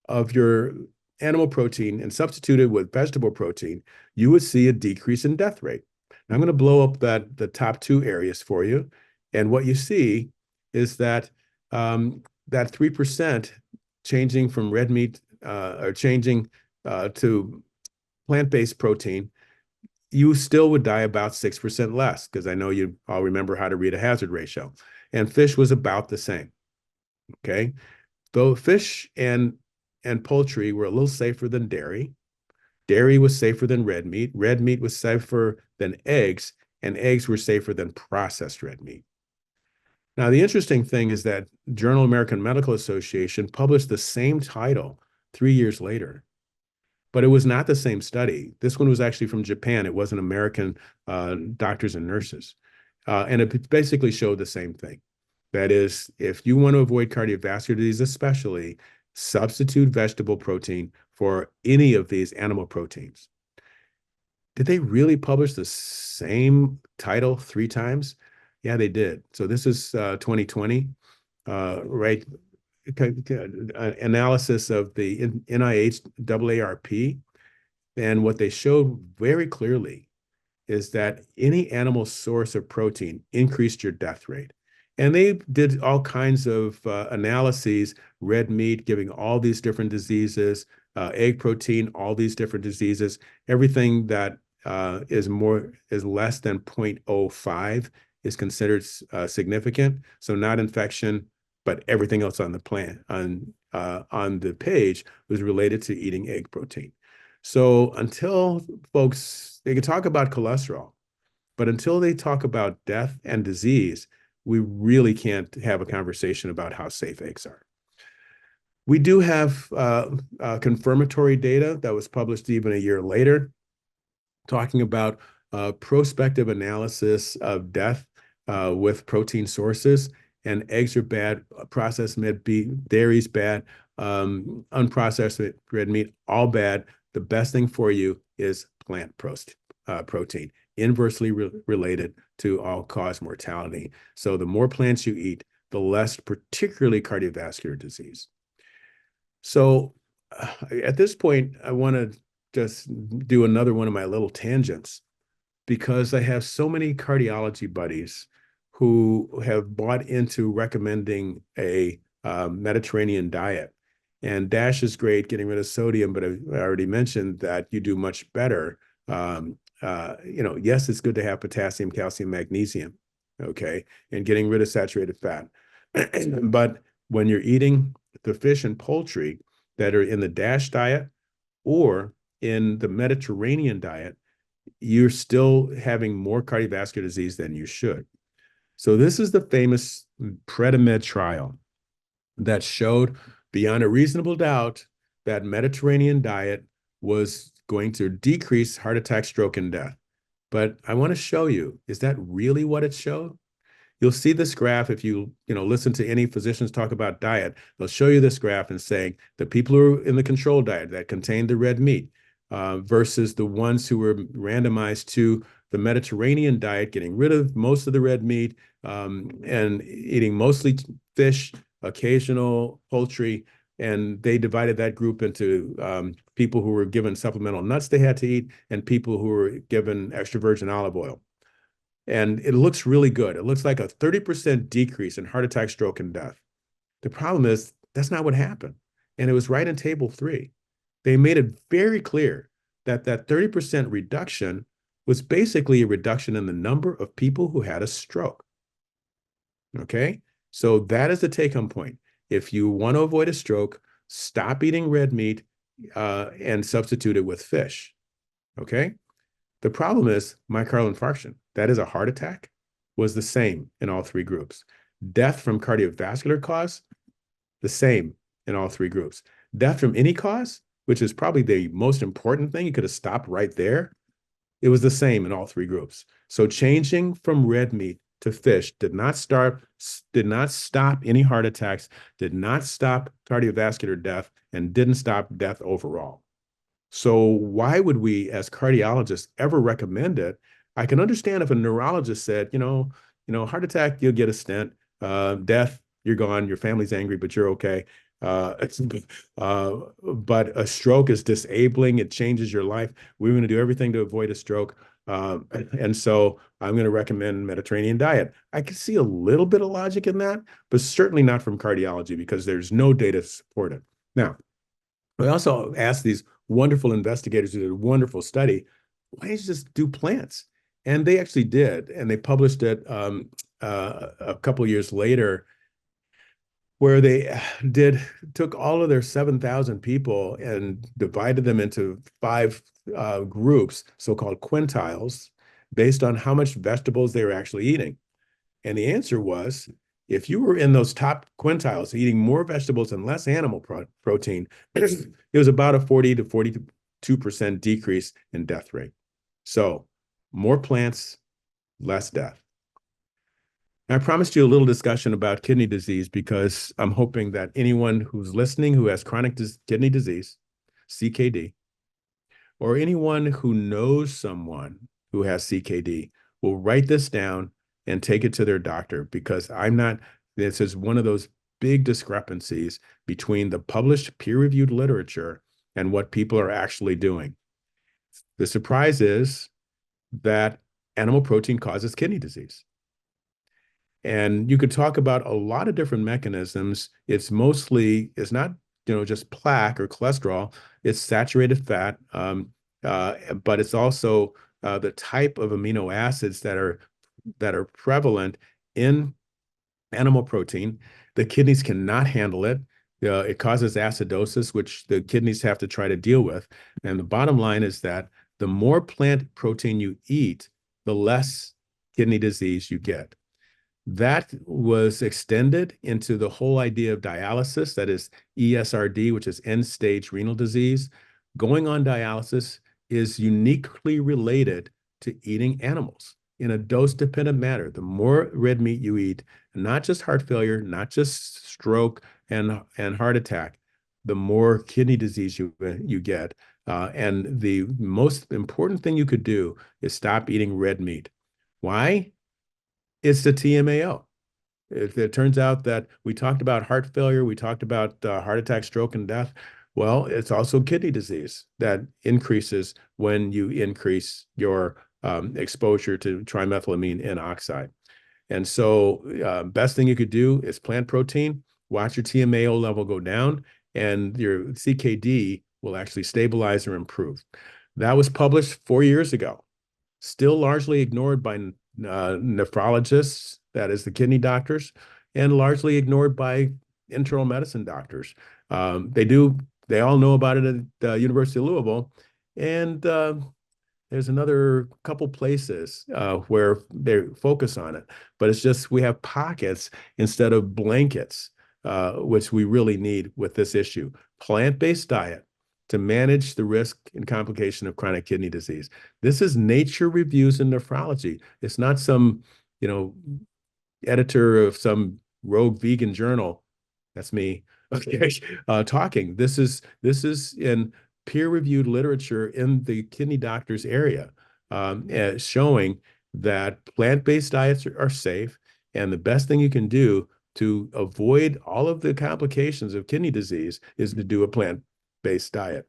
of your animal protein and substitute it with vegetable protein, you would see a decrease in death rate. Now, I'm going to blow up the top two areas for you. And what you see is that that 3% changing from red meat or changing to plant-based protein, you still would die about 6% less, because I know you all remember how to read a hazard ratio. And fish was about the same. Okay. Though fish and poultry were a little safer than dairy. Dairy was safer than red meat. Red meat was safer than eggs, and eggs were safer than processed red meat. Now, the interesting thing is that Journal of American Medical Association published the same title 3 years later, but it was not the same study. This one was actually from Japan. It wasn't American doctors and nurses. And it basically showed the same thing. That is, if you want to avoid cardiovascular disease, especially, substitute vegetable protein for any of these animal proteins. Did they really publish the same title 3 times? Yeah, they did. So this is 2020, right? Analysis of the NIH AARP. And what they showed very clearly is that any animal source of protein increased your death rate. And they did all kinds of analyses, red meat giving all these different diseases, egg protein, all these different diseases, everything that is less than 0.05 is considered significant. So not infection, but everything else on the plan on the page was related to eating egg protein. So until folks, they can talk about cholesterol, but until they talk about death and disease, we really can't have a conversation about how safe eggs are. We do have confirmatory data that was published even a year later, talking about prospective analysis of death with protein sources. And eggs are bad, processed meat, dairy's bad, unprocessed red meat, all bad. The best thing for you is plant protein, inversely related to all-cause mortality. So the more plants you eat, the less particularly cardiovascular disease. So at this point, I want to just do another one of my little tangents, because I have so many cardiology buddies who have bought into recommending a Mediterranean diet. And DASH is great, getting rid of sodium, but I already mentioned that you do much better. Yes, it's good to have potassium, calcium, magnesium, okay, and getting rid of saturated fat. But when you're eating the fish and poultry that are in the DASH diet or in the Mediterranean diet, you're still having more cardiovascular disease than you should. So this is the famous Predimed trial that showed beyond a reasonable doubt that Mediterranean diet was going to decrease heart attack, stroke, and death. But I want to show you, is that really what it showed? You'll see this graph if you listen to any physicians talk about diet. They'll show you this graph and saying the people who are in the control diet that contained the red meat versus the ones who were randomized to the Mediterranean diet, getting rid of most of the red meat and eating mostly fish, occasional poultry. And they divided that group into people who were given supplemental nuts they had to eat and people who were given extra virgin olive oil. And it looks really good. It looks like a 30% decrease in heart attack, stroke, and death. The problem is that's not what happened. And it was right in table 3. They made it very clear that that 30% reduction was basically a reduction in the number of people who had a stroke. Okay? So that is the take-home point. If you want to avoid a stroke, stop eating red meat and substitute it with fish. Okay? The problem is myocardial infarction. That is a heart attack, was the same in all 3 groups. Death from cardiovascular cause, the same in all 3 groups. Death from any cause, which is probably the most important thing, you could have stopped right there. It was the same in all 3 groups. So changing from red meat to fish did not stop any heart attacks, did not stop cardiovascular death, and didn't stop death overall. So why would we, as cardiologists, ever recommend it? I can understand if a neurologist said, heart attack, you'll get a stent. Death, you're gone. Your family's angry, but you're okay. Uh, but a stroke is disabling. It changes your life. We're going to do everything to avoid a stroke. And so I'm going to recommend Mediterranean diet. I can see a little bit of logic in that, but certainly not from cardiology because there's no data to support it. Now, I also asked these wonderful investigators who did a wonderful study, why don't you just do plants? And they actually did, and they published it a couple of years later, where they took all of their 7,000 people and divided them into five groups, so-called quintiles, based on how much vegetables they were actually eating. And the answer was, if you were in those top quintiles, eating more vegetables and less animal protein, it was about a 40 to 42% decrease in death rate. So more plants, less death. I promised you a little discussion about kidney disease because I'm hoping that anyone who's listening who has chronic kidney disease, CKD, or anyone who knows someone who has CKD will write this down and take it to their doctor, because this is one of those big discrepancies between the published peer-reviewed literature and what people are actually doing. The surprise is that animal protein causes kidney disease. And you could talk about a lot of different mechanisms. It's not, just plaque or cholesterol. It's saturated fat, but it's also the type of amino acids that are prevalent in animal protein. The kidneys cannot handle it. It causes acidosis, which the kidneys have to try to deal with. And the bottom line is that the more plant protein you eat, the less kidney disease you get. That was extended into the whole idea of dialysis, that is ESRD, which is end-stage renal disease. Going on dialysis is uniquely related to eating animals in a dose-dependent manner. The more red meat you eat, not just heart failure, not just stroke and heart attack, the more kidney disease you get. And the most important thing you could do is stop eating red meat. Why? It's the TMAO. It turns out that we talked about heart failure, we talked about heart attack, stroke, and death. Well, it's also kidney disease that increases when you increase your exposure to trimethylamine N oxide. And so best thing you could do is plant protein, watch your TMAO level go down, and your CKD will actually stabilize or improve. That was published 4 years ago, still largely ignored by nephrologists, that is the kidney doctors, and largely ignored by internal medicine doctors. They all know about it at the University of Louisville, and there's another couple places where they focus on it, but it's just we have pockets instead of blankets, which we really need with this issue. Plant-based diet to manage the risk and complication of chronic kidney disease. This is Nature Reviews in Nephrology. It's not some, editor of some rogue vegan journal. That's me. Okay, talking. This is in peer-reviewed literature in the kidney doctors area, showing that plant-based diets are safe, and the best thing you can do to avoid all of the complications of kidney disease is to do a plant-based diet.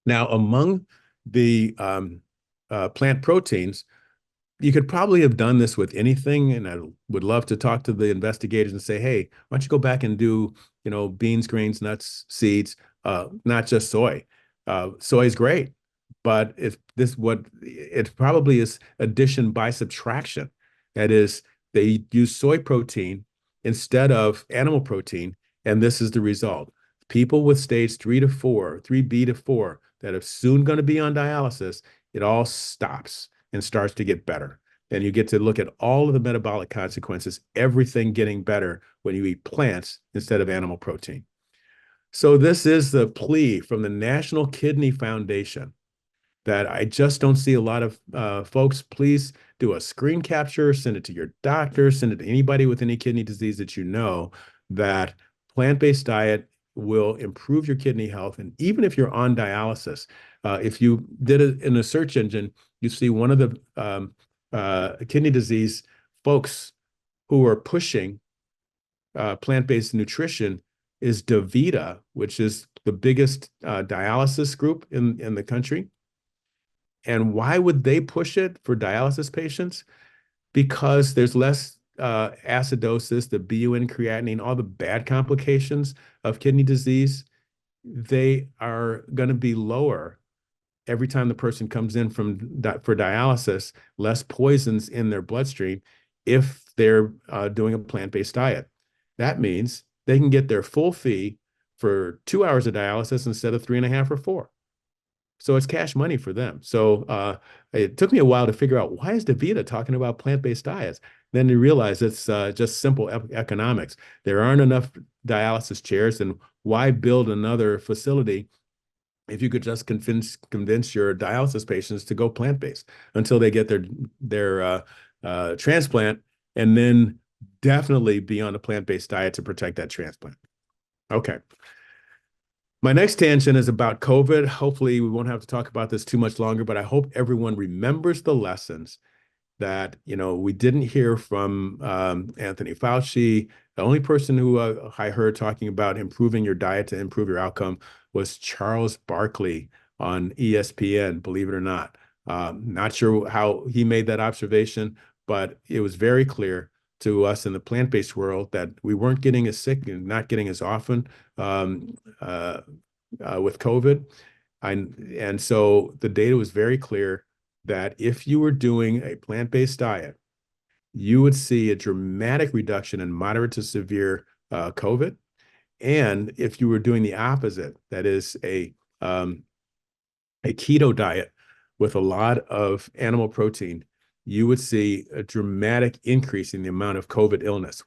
Now, among the plant proteins, you could probably have done this with anything, and I would love to talk to the investigators and say, hey, why don't you go back and do, beans, grains, nuts, seeds, not just soy. Soy is great, but it probably is addition by subtraction. That is, they use soy protein instead of animal protein, and this is the result. People with stage 3 to 4, 3B to 4, that are soon going to be on dialysis, it all stops and starts to get better. And you get to look at all of the metabolic consequences, everything getting better when you eat plants instead of animal protein. So this is the plea from the National Kidney Foundation that I just don't see a lot of folks. Please do a screen capture, send it to your doctor, send it to anybody with any kidney disease that you know, that plant-based diet will improve your kidney health. And even if you're on dialysis, if you did it in a search engine, you see one of the kidney disease folks who are pushing plant-based nutrition is DaVita, which is the biggest dialysis group in the country. And why would they push it for dialysis patients? Because there's less acidosis, the BUN creatinine, all the bad complications of kidney disease, they are going to be lower every time the person comes in for dialysis, less poisons in their bloodstream if they're doing a plant-based diet. That means they can get their full fee for 2 hours of dialysis instead of 3.5 or 4. So it's cash money for them. So it took me a while to figure out, why is DaVita talking about plant-based diets? Then you realize it's just simple economics. There aren't enough dialysis chairs, and why build another facility if you could just convince your dialysis patients to go plant-based until they get their transplant, and then definitely be on a plant-based diet to protect that transplant. Okay. My next tangent is about COVID. Hopefully, we won't have to talk about this too much longer, but I hope everyone remembers the lessons that, we didn't hear from Anthony Fauci. The only person who I heard talking about improving your diet to improve your outcome was Charles Barkley on ESPN, believe it or not. Not sure how he made that observation, but it was very clear to us in the plant-based world that we weren't getting as sick and not getting as often with COVID. And so the data was very clear that if you were doing a plant-based diet, you would see a dramatic reduction in moderate to severe COVID. And if you were doing the opposite, that is a keto diet with a lot of animal protein, you would see a dramatic increase in the amount of COVID illness.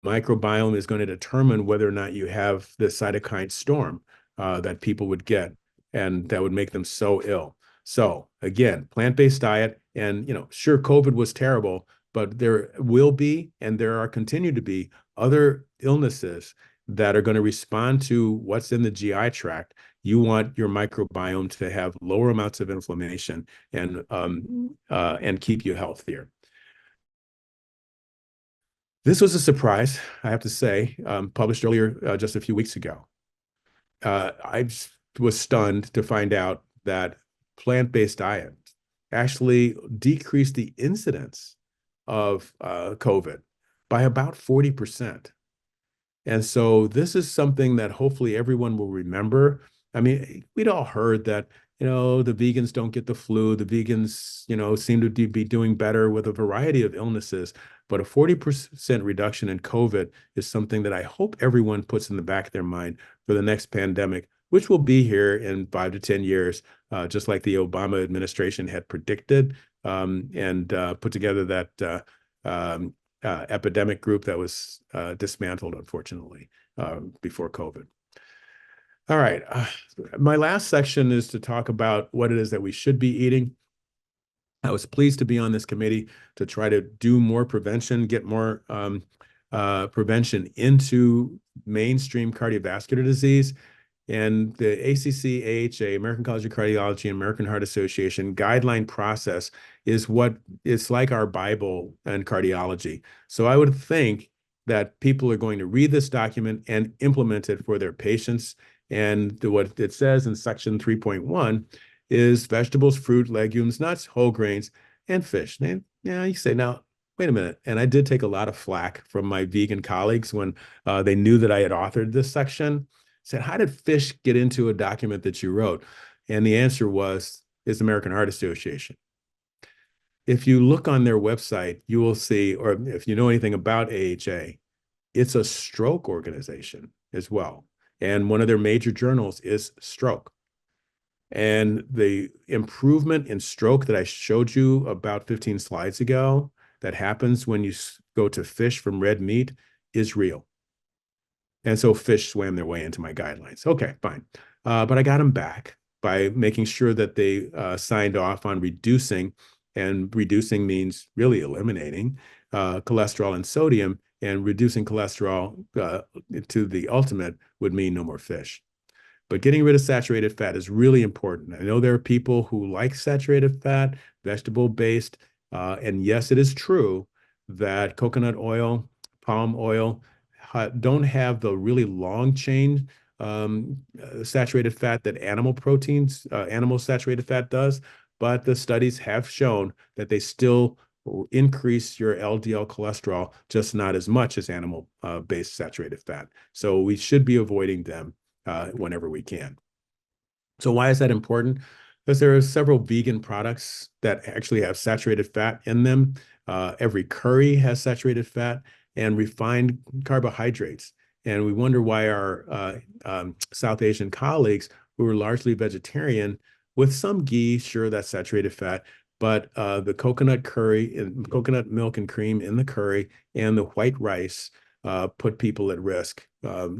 Microbiome is going to determine whether or not you have the cytokine storm that people would get, and that would make them so ill. So again, plant-based diet, and sure, COVID was terrible, but there will be, and there are continue to be, other illnesses that are going to respond to what's in the GI tract. You want your microbiome to have lower amounts of inflammation and keep you healthier. This was a surprise, I have to say, published earlier just a few weeks ago. I was stunned to find out that plant-based diet actually decreased the incidence of COVID by about 40%. And so this is something that hopefully everyone will remember. I mean, we'd all heard that, the vegans don't get the flu. The vegans, seem to be doing better with a variety of illnesses. But a 40% reduction in COVID is something that I hope everyone puts in the back of their mind for the next pandemic, which will be here in 5 to 10 years, just like the Obama administration had predicted, and put together that epidemic group that was dismantled, unfortunately, before COVID. All right. My last section is to talk about what it is that we should be eating. I was pleased to be on this committee to try to do more prevention, get more prevention into mainstream cardiovascular disease. And the ACC, AHA, American College of Cardiology, and American Heart Association guideline process is what it's like our Bible and cardiology. So I would think that people are going to read this document and implement it for their patients. And what it says in section 3.1 is vegetables, fruit, legumes, nuts, whole grains, and fish. And, you say, now, wait a minute. And I did take a lot of flack from my vegan colleagues when they knew that I had authored this section. Said, how did fish get into a document that you wrote? And the answer is American Heart Association. If you look on their website, you will see, or if you know anything about AHA, it's a stroke organization as well. And one of their major journals is Stroke. And the improvement in stroke that I showed you about 15 slides ago that happens when you go to fish from red meat is real. And so fish swam their way into my guidelines. Okay, fine. But I got them back by making sure that they signed off on reducing, and reducing means really eliminating cholesterol and sodium and reducing cholesterol to the ultimate would mean no more fish. But getting rid of saturated fat is really important. I know there are people who like saturated fat, vegetable-based, and yes, it is true that coconut oil, palm oil don't have the really long chain saturated fat that animal proteins, animal saturated fat does, but the studies have shown that they still increase your LDL cholesterol, just not as much as animal-based saturated fat. So we should be avoiding them whenever we can. So why is that important? Because there are several vegan products that actually have saturated fat in them. Every curry has saturated fat and refined carbohydrates. And we wonder why our South Asian colleagues who are largely vegetarian, with some ghee, sure, that's saturated fat, but the coconut curry and coconut milk and cream in the curry and the white rice put people at risk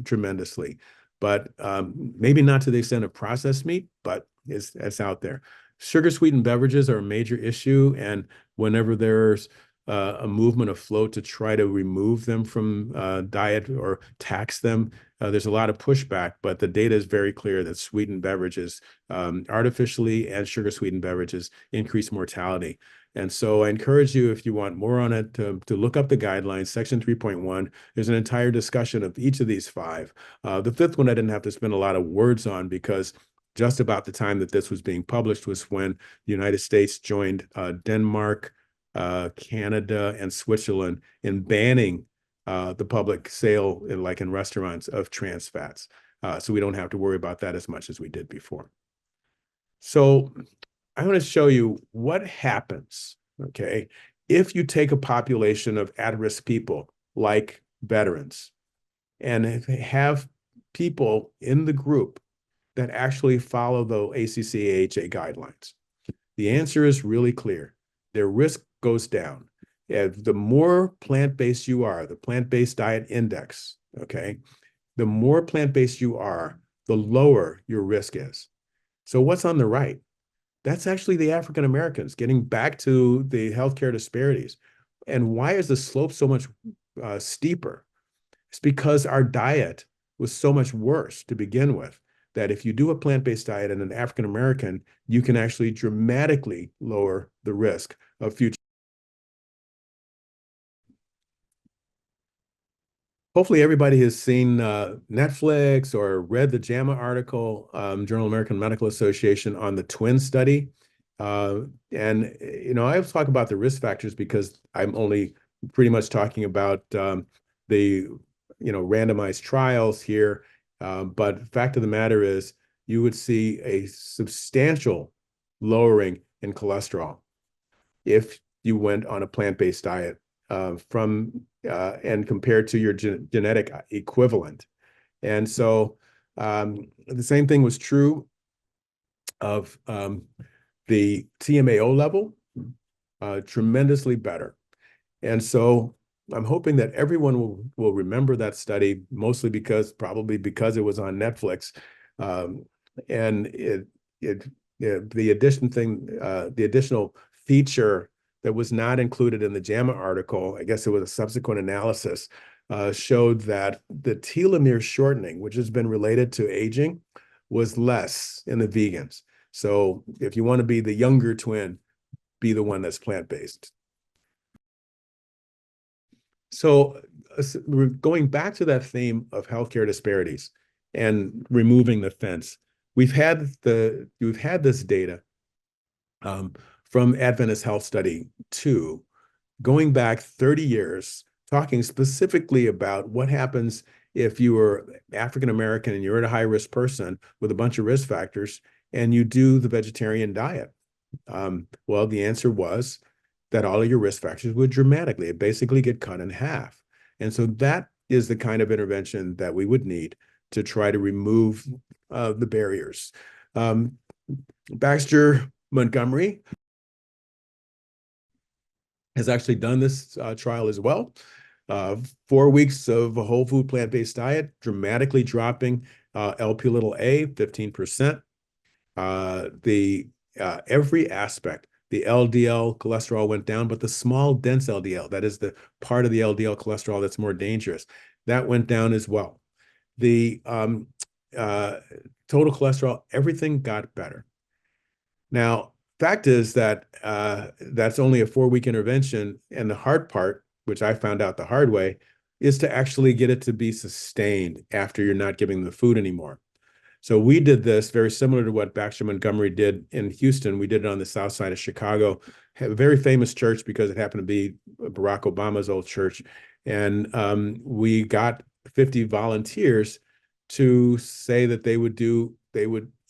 tremendously. But maybe not to the extent of processed meat, but it's out there. Sugar sweetened beverages are a major issue, and whenever there's a movement afloat to try to remove them from diet or tax them, there's a lot of pushback, but the data is very clear that sweetened beverages, artificially and sugar sweetened beverages, increase mortality. And so I encourage you, if you want more on it, to look up the guidelines, section 3.1. There's an entire discussion of each of these five. The fifth one I didn't have to spend a lot of words on because just about the time that this was being published was when the United States joined Denmark, Canada, and Switzerland in banning the public sale, in restaurants, of trans fats. So we don't have to worry about that as much as we did before. So I want to show you what happens, okay, if you take a population of at-risk people like veterans and have people in the group that actually follow the ACC/AHA guidelines. The answer is really clear. Their risk goes down. The more plant-based you are, the plant-based diet index, okay, the more plant-based you are, the lower your risk is. So what's on the right? That's actually the African Americans, getting back to the healthcare disparities. And why is the slope so much steeper? It's because our diet was so much worse to begin with, that if you do a plant-based diet in an African American, you can actually dramatically lower the risk of future. Hopefully everybody has seen Netflix or read the JAMA article, Journal of American Medical Association, on the twin study. And, I always talk about the risk factors because I'm only pretty much talking about the, randomized trials here. But the fact of the matter is you would see a substantial lowering in cholesterol if you went on a plant-based diet and compared to your genetic equivalent. And so the same thing was true of the TMAO level, tremendously better. And so I'm hoping that everyone will remember that study, mostly probably because it was on Netflix. And the additional feature that was not included in the JAMA article, I guess it was a subsequent analysis, showed that the telomere shortening, which has been related to aging, was less in the vegans. So if you want to be the younger twin, be the one that's plant-based. So we're going back to that theme of healthcare disparities and removing the fence. We've had this data from Adventist Health Study 2, going back 30 years, talking specifically about what happens if you are African American and you're a high-risk person with a bunch of risk factors and you do the vegetarian diet. Well, the answer was that all of your risk factors would dramatically, basically get cut in half. And so that is the kind of intervention that we would need to try to remove the barriers. Baxter Montgomery has actually done this trial as well. 4 weeks of a whole food plant-based diet, dramatically dropping LP little a 15%. Every aspect The LDL cholesterol went down, but the small dense LDL, that is the part of the LDL cholesterol that's more dangerous, that went down as well. The uh, total cholesterol, everything got better. Now, fact is that that's only a 4-week intervention, and the hard part, which I found out the hard way, is to actually get it to be sustained after you're not giving the food anymore. So we did this very similar to what Baxter Montgomery did in Houston. We did it on the south side of Chicago, a very famous church because it happened to be Barack Obama's old church. And we got 50 volunteers to say that they would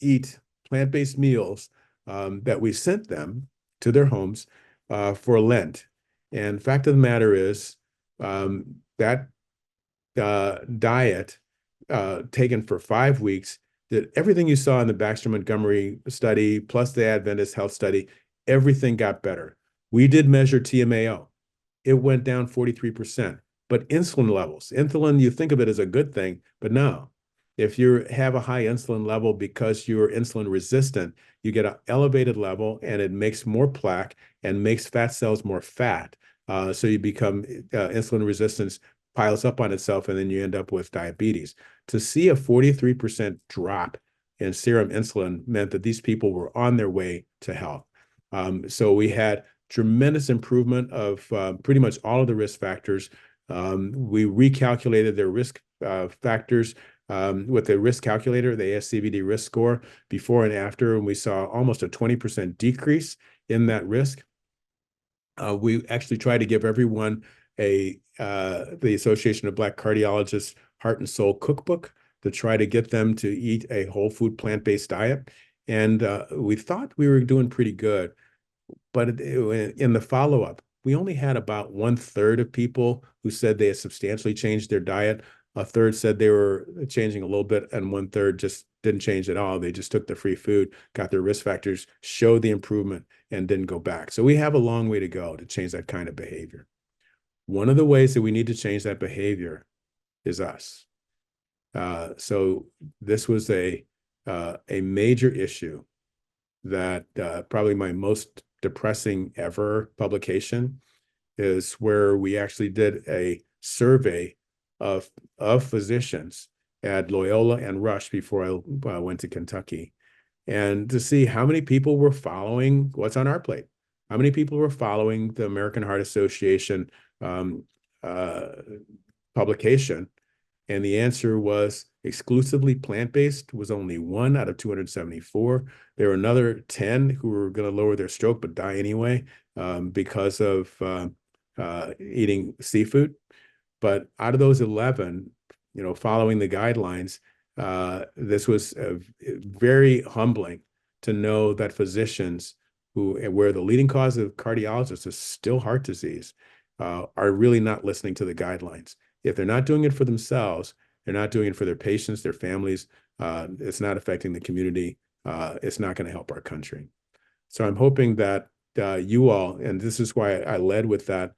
eat plant-based meals that we sent them to their homes for Lent. And fact of the matter is that diet taken for 5 weeks, that everything you saw in the Baxter Montgomery study, plus the Adventist Health study, everything got better. We did measure TMAO. It went down 43%. But insulin levels, insulin, you think of it as a good thing, but no. If you have a high insulin level because you're insulin resistant, you get an elevated level and it makes more plaque and makes fat cells more fat. So you become insulin resistance piles up on itself, and then you end up with diabetes. To see a 43% drop in serum insulin meant that these people were on their way to health. So we had tremendous improvement of pretty much all of the risk factors. We recalculated their risk factors with the risk calculator, the ASCVD risk score, before and after, and we saw almost a 20% decrease in that risk. We actually tried to give everyone the Association of Black Cardiologists Heart and Soul cookbook to try to get them to eat a whole food plant-based diet. And we thought we were doing pretty good. But in the follow-up, we only had about 1/3 of people who said they had substantially changed their diet. A third said they were changing a little bit, and 1/3 just didn't change at all. They just took the free food, got their risk factors, showed the improvement, and didn't go back. So we have a long way to go to change that kind of behavior. One of the ways that we need to change that behavior is us. So this was a major issue that probably my most depressing ever publication is where we actually did a survey of physicians at Loyola and Rush before I went to Kentucky, and to see how many people were following what's on our plate, how many people were following the American Heart Association publication. And the answer was exclusively plant-based was only 1 out of 274. There were another 10 who were going to lower their stroke but die anyway because of eating seafood. But out of those 11, following the guidelines, this was very humbling to know that physicians where the leading cause of cardiologists is still heart disease, are really not listening to the guidelines. If they're not doing it for themselves, they're not doing it for their patients, their families. It's not affecting the community. It's not going to help our country. So I'm hoping that you all, and this is why I led with that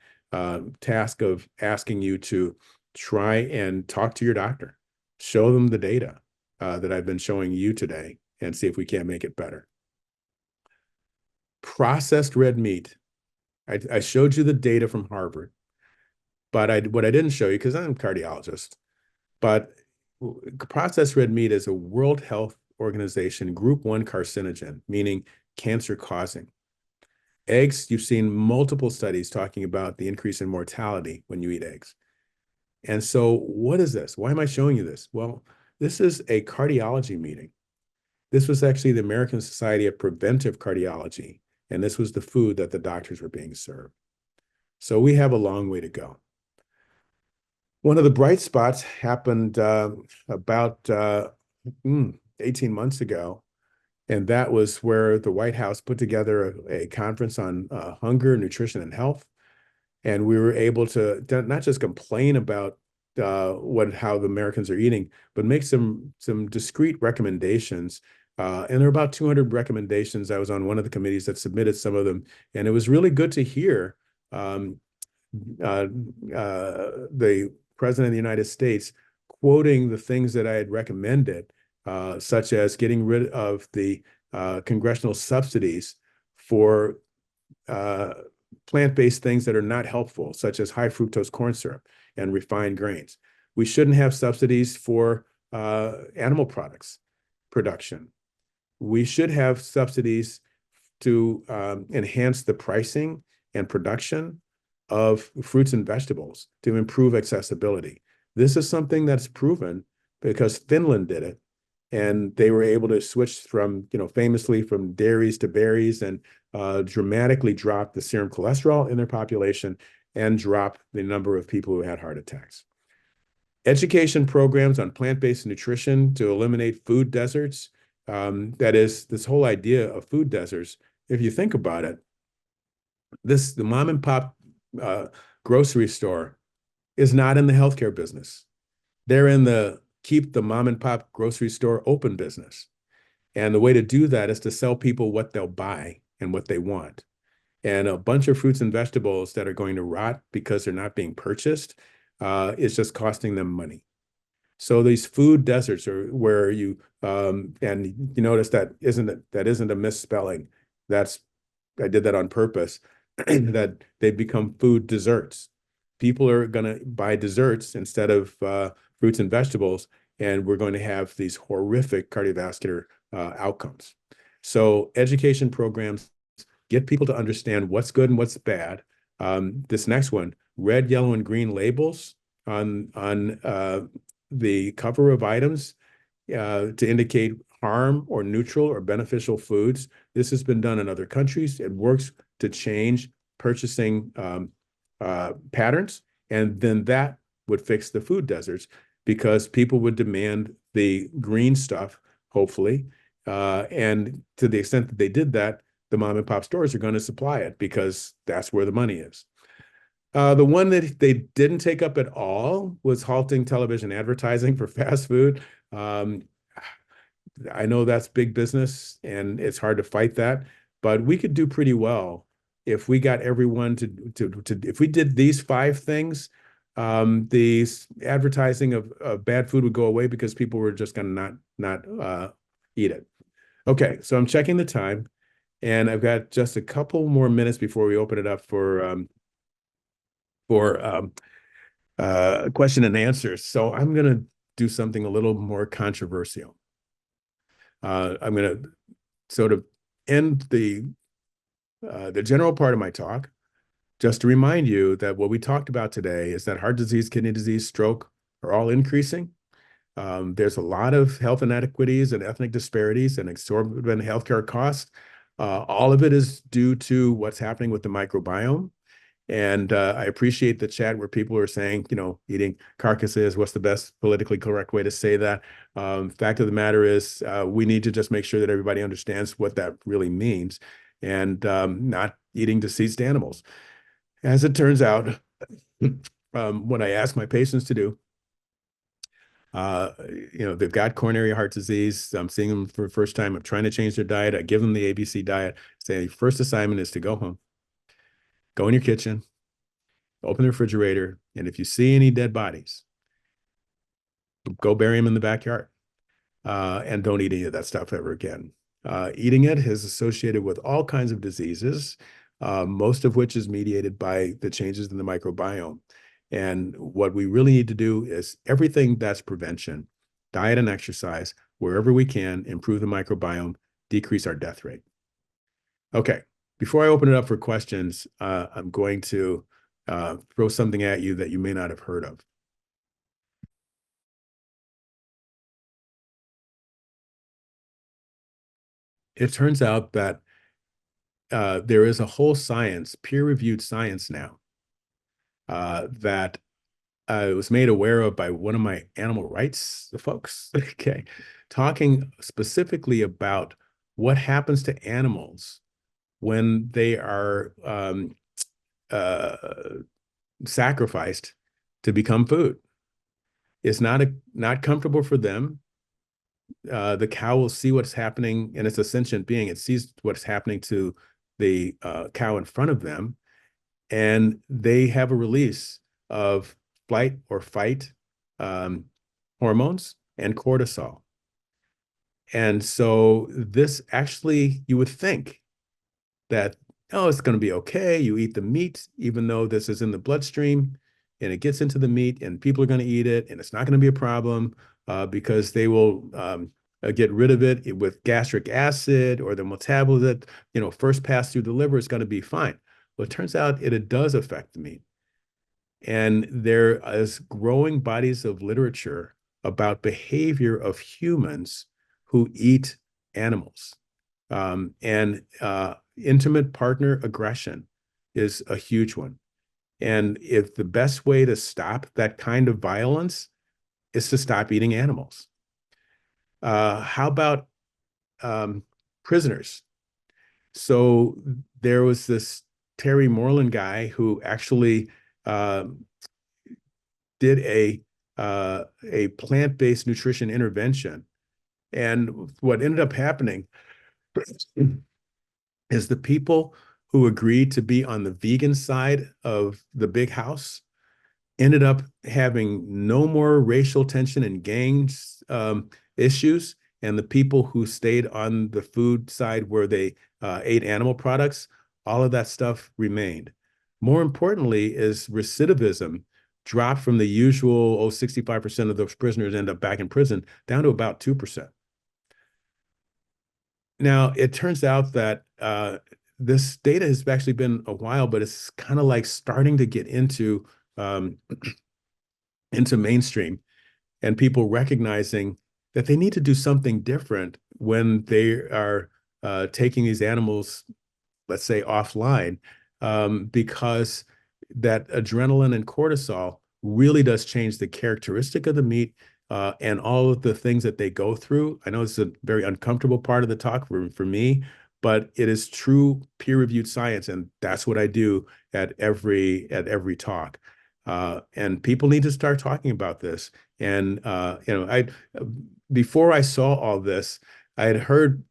task of asking you to try and talk to your doctor, show them the data that I've been showing you today, and see if we can't make it better. Processed red meat. I showed you the data from Harvard, but what I didn't show you, because I'm a cardiologist, but processed red meat is a World Health Organization Group 1 carcinogen, meaning cancer causing. Eggs, you've seen multiple studies talking about the increase in mortality when you eat eggs. And so what is this? Why am I showing you this? Well, this is a cardiology meeting. This was actually the American Society of Preventive Cardiology, and this was the food that the doctors were being served. So we have a long way to go. One of the bright spots happened about 18 months ago, and that was where the White House put together a conference on hunger, nutrition, and health. And we were able to not just complain about how the Americans are eating, but make some discrete recommendations. And there are about 200 recommendations. I was on one of the committees that submitted some of them, and it was really good to hear the President of the United States quoting the things that I had recommended, such as getting rid of the congressional subsidies for plant-based things that are not helpful, such as high fructose corn syrup and refined grains. We shouldn't have subsidies for animal products production. We should have subsidies to enhance the pricing and production of fruits and vegetables to improve accessibility. This is something that's proven because Finland did it, and they were able to switch from, famously from dairies to berries, and dramatically drop the serum cholesterol in their population and drop the number of people who had heart attacks. Education programs on plant-based nutrition to eliminate food deserts. That is, this whole idea of food deserts, if you think about it, the mom and pop grocery store is not in the healthcare business. They're in the keep the mom and pop grocery store open business. And the way to do that is to sell people what they'll buy and what they want. And a bunch of fruits and vegetables that are going to rot because they're not being purchased is just costing them money. So these food deserts are where you and you notice that isn't a misspelling. I did that on purpose. That they become food desserts. People are going to buy desserts instead of fruits and vegetables, and we're going to have these horrific cardiovascular outcomes. So education programs get people to understand what's good and what's bad. This next one, red, yellow, and green labels on the cover of items to indicate harm or neutral or beneficial foods. This has been done in other countries. It works to change purchasing patterns, and then that would fix the food deserts because people would demand the green stuff, hopefully, and to the extent that they did that, the mom and pop stores are going to supply it because that's where the money is. The one that they didn't take up at all was halting television advertising for fast food. I know that's big business and it's hard to fight that, but we could do pretty well if we got everyone if we did these 5 things. The advertising of bad food would go away because people were just going to not eat it. Okay, so I'm checking the time, and I've got just a couple more minutes before we open it up for question and answers. So I'm going to do something a little more controversial. I'm going to sort of end the general part of my talk just to remind you that what we talked about today is that heart disease, kidney disease, stroke are all increasing. There's a lot of health inequities and ethnic disparities and exorbitant healthcare costs. All of it is due to what's happening with the microbiome. And I appreciate the chat where people are saying, eating carcasses, what's the best politically correct way to say that? Fact of the matter is, we need to just make sure that everybody understands what that really means, and not eating deceased animals. As it turns out, what I ask my patients to do, they've got coronary heart disease. I'm seeing them for the first time. I'm trying to change their diet. I give them the ABC diet. Say, first assignment is to go home. Go in your kitchen, open the refrigerator, and if you see any dead bodies, go bury them in the backyard, and don't eat any of that stuff ever again. Eating it is associated with all kinds of diseases, most of which is mediated by the changes in the microbiome. And what we really need to do is everything that's prevention, diet and exercise, wherever we can, improve the microbiome, decrease our death rate. Okay. Before I open it up for questions, I'm going to throw something at you that you may not have heard of. It turns out that there is a whole science, peer-reviewed science now, that I was made aware of by one of my animal rights folks, okay, talking specifically about what happens to animals when they are sacrificed to become food. It's not comfortable for them. The cow will see what's happening, and it's a sentient being. It sees what's happening to the cow in front of them, and they have a release of flight or fight hormones and cortisol. And so this actually, you would think that oh, it's going to be okay. You eat the meat, even though this is in the bloodstream, and it gets into the meat, and people are going to eat it, and it's not going to be a problem because they will get rid of it with gastric acid, or the metabolism, first pass through the liver is going to be fine. Well, it turns out it does affect the meat. And there is growing bodies of literature about behavior of humans who eat animals. And intimate partner aggression is a huge one. And if the best way to stop that kind of violence is to stop eating animals. How about prisoners? So there was this Terry Moreland guy who actually uh, did a plant-based nutrition intervention. And what ended up happening is the people who agreed to be on the vegan side of the big house ended up having no more racial tension and gangs issues. And the people who stayed on the food side where they ate animal products, all of that stuff remained. More importantly is recidivism dropped from the usual, 65% of those prisoners end up back in prison down to about 2%. Now, it turns out that this data has actually been a while, but it's kind of like starting to get into mainstream, and people recognizing that they need to do something different when they are taking these animals, let's say, offline, because that adrenaline and cortisol really does change the characteristic of the meat and all of the things that they go through. I know it's a very uncomfortable part of the talk for me, but it is true peer-reviewed science, and that's what I do at every talk. And people need to start talking about this. And I before I saw all this, I had heard,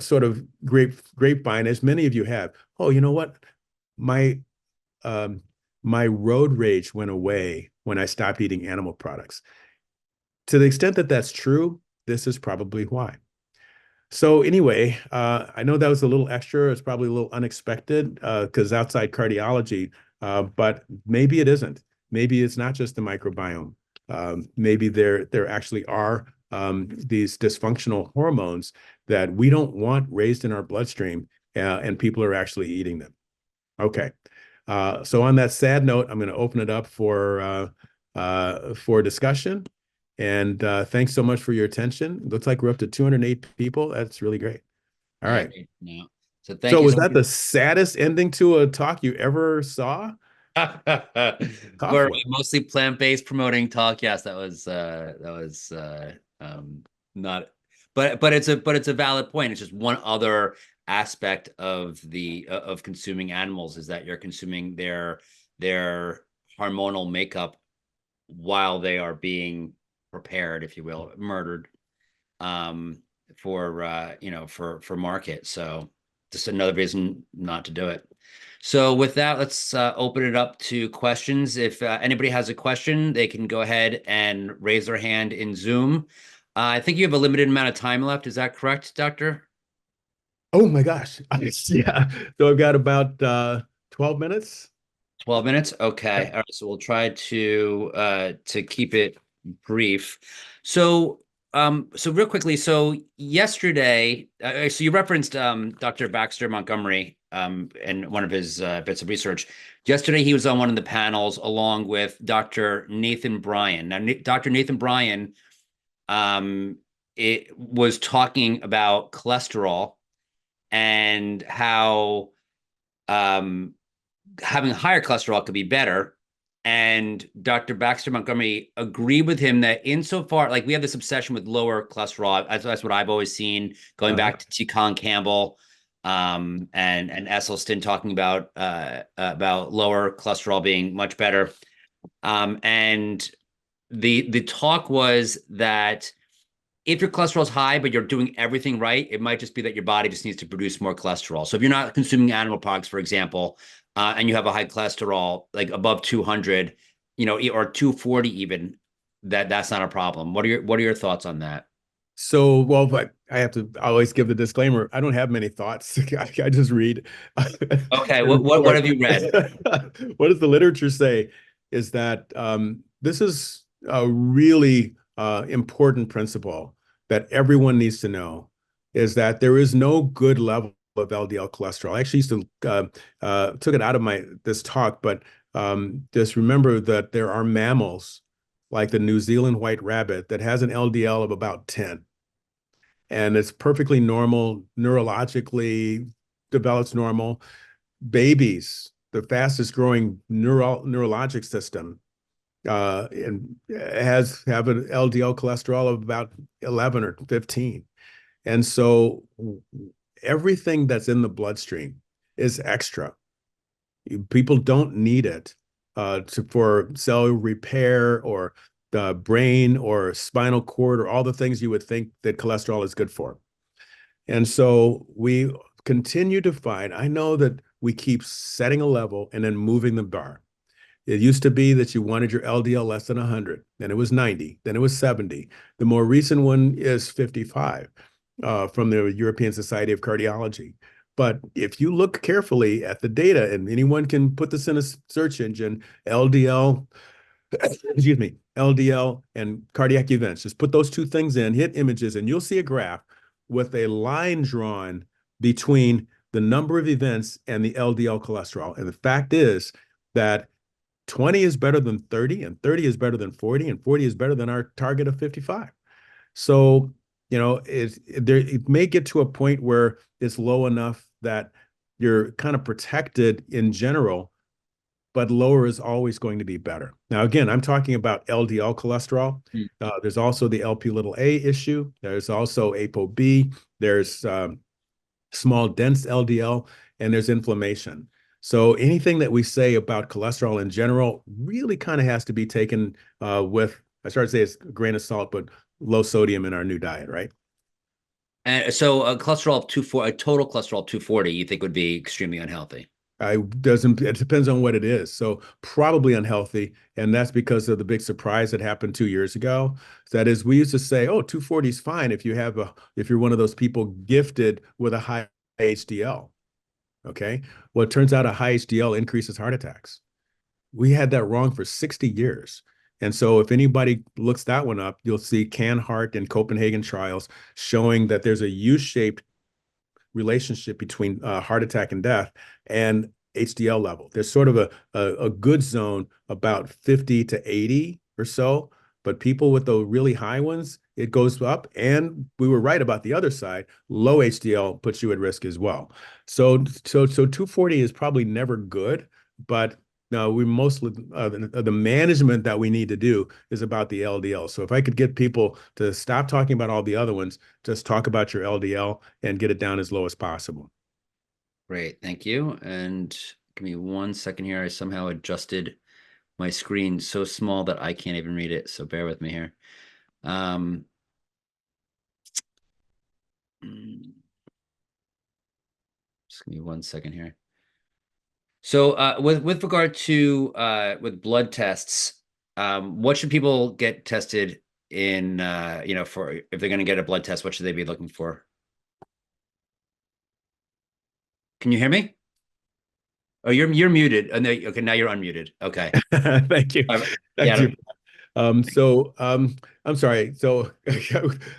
sort of grapevine, as many of you have. Oh, you know what? My my road rage went away when I stopped eating animal products. To the extent that that's true, this is probably why. So anyway, I know that was a little extra. It's probably a little unexpected because outside cardiology, but maybe it isn't. Maybe it's not just the microbiome. Maybe there actually are these dysfunctional hormones that we don't want raised in our bloodstream, and people are actually eating them. Okay. So on that sad note, I'm going to open it up for discussion. And thanks so much for your attention. It looks like we're up to 208 people. That's really great. All right. No. So So thank you was so that much. the saddest ending to a talk you ever saw? Tough For one. mostly plant-based promoting talk, yes, that was not, but it's a valid point. It's just one other aspect of the of consuming animals is that you're consuming their hormonal makeup while they are being prepared, if you will, murdered, um, for market. So just another reason not to do it. So with that, let's open it up to questions. If anybody has a question, they can go ahead and raise their hand in Zoom. I think you have a limited amount of time left. Is that correct, Doctor? Oh my gosh. Yeah. So I've got about 12 minutes. 12 minutes? Okay. Yep. All right. So we'll try to keep it brief. So so real quickly, so yesterday, so you referenced Dr. Baxter Montgomery and one of his bits of research. Yesterday he was on one of the panels along with Dr. Nathan Bryan. Now Dr. Nathan Bryan it was talking about cholesterol and how um having higher cholesterol could be better. And Dr. Baxter Montgomery agreed with him that insofar, like we have this obsession with lower cholesterol. That's what I've always seen, going Uh-huh. back to T. Colin Campbell and Esselstyn talking about lower cholesterol being much better. And the talk was that if your cholesterol is high, but you're doing everything right, it might just be that your body just needs to produce more cholesterol. So if you're not consuming animal products, for example, and you have a high cholesterol, like above 200, or 240 even, that's not a problem. What are your thoughts on that? So, well, but I have to always give the disclaimer. I don't have many thoughts. I just read the Okay, what report. have you read? What does the literature say is that this is a really important principle that everyone needs to know is that there is no good level of LDL cholesterol. I actually used to took it out of this talk, but just remember that there are mammals like the New Zealand white rabbit that has an LDL of about 10, and it's perfectly normal, neurologically develops normal. Babies, the fastest growing neurologic system, and have an LDL cholesterol of about 11 or 15. And so everything that's in the bloodstream is extra. People don't need it for cell repair or the brain or spinal cord or all the things you would think that cholesterol is good for. And so we continue to find, I know that we keep setting a level and then moving the bar. It used to be that you wanted your LDL less than 100, then it was 90, then it was 70. The more recent one is 55 from the European Society of Cardiology. But if you look carefully at the data, and anyone can put this in a search engine, LDL, excuse me, LDL and cardiac events, just put those two things in, hit images, and you'll see a graph with a line drawn between the number of events and the LDL cholesterol. And the fact is that 20 is better than 30, and 30 is better than 40, and 40 is better than our target of 55. So, it may get to a point where it's low enough that you're kind of protected in general, but lower is always going to be better. Now, again, I'm talking about LDL cholesterol. Hmm. There's also the LP little a issue. There's also ApoB. There's small dense LDL, and there's inflammation. So anything that we say about cholesterol in general really kind of has to be taken with, I started to say it's a grain of salt, but low sodium in our new diet, right? And so a cholesterol of 240, a total cholesterol of 240, you think would be extremely unhealthy? It depends on what it is. So probably unhealthy. And that's because of the big surprise that happened 2 years ago. That is, we used to say, oh, 240 is fine if you're one of those people gifted with a high HDL. Okay. Well, it turns out a high HDL increases heart attacks. We had that wrong for 60 years. And so if anybody looks that one up, you'll see CAN-HEART and Copenhagen trials showing that there's a U-shaped relationship between heart attack and death and HDL level. There's sort of a good zone about 50 to 80 or so, but people with the really high ones, it goes up. And we were right about the other side. Low HDL puts you at risk as well. So 240 is probably never good, but no, we mostly the management that we need to do is about the LDL. So if I could get people to stop talking about all the other ones, just talk about your LDL and get it down as low as possible. Great, thank you. And give me 1 second here. I somehow adjusted my screen so small that I can't even read it. So bear with me here. Just give me 1 second here. So with regard to with blood tests, what should people get tested in, for if they're going to get a blood test, what should they be looking for? Can you hear me? Oh, you're muted. Oh, no, okay, now you're unmuted. Okay. Thank you. Thank Yeah. you. I'm sorry. So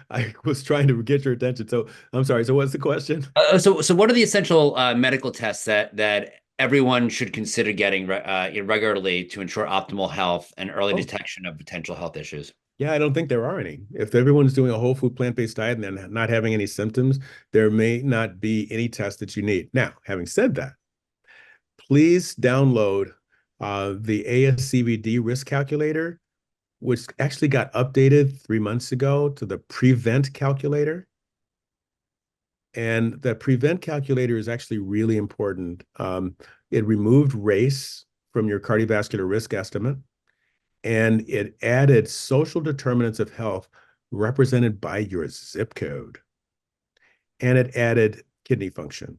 I was trying to get your attention. So I'm sorry. So what's the question? So what are the essential medical tests that everyone should consider getting regularly to ensure optimal health and early Oh, detection of potential health issues? yeah, I don't think there are any. If everyone's doing a whole food plant-based diet and they're not having any symptoms, there may not be any test that you need. Now, having said that, please download the ASCVD risk calculator, which actually got updated 3 months ago to the prevent calculator. And the prevent calculator is actually really important. It removed race from your cardiovascular risk estimate, and it added social determinants of health represented by your zip code, and it added kidney function.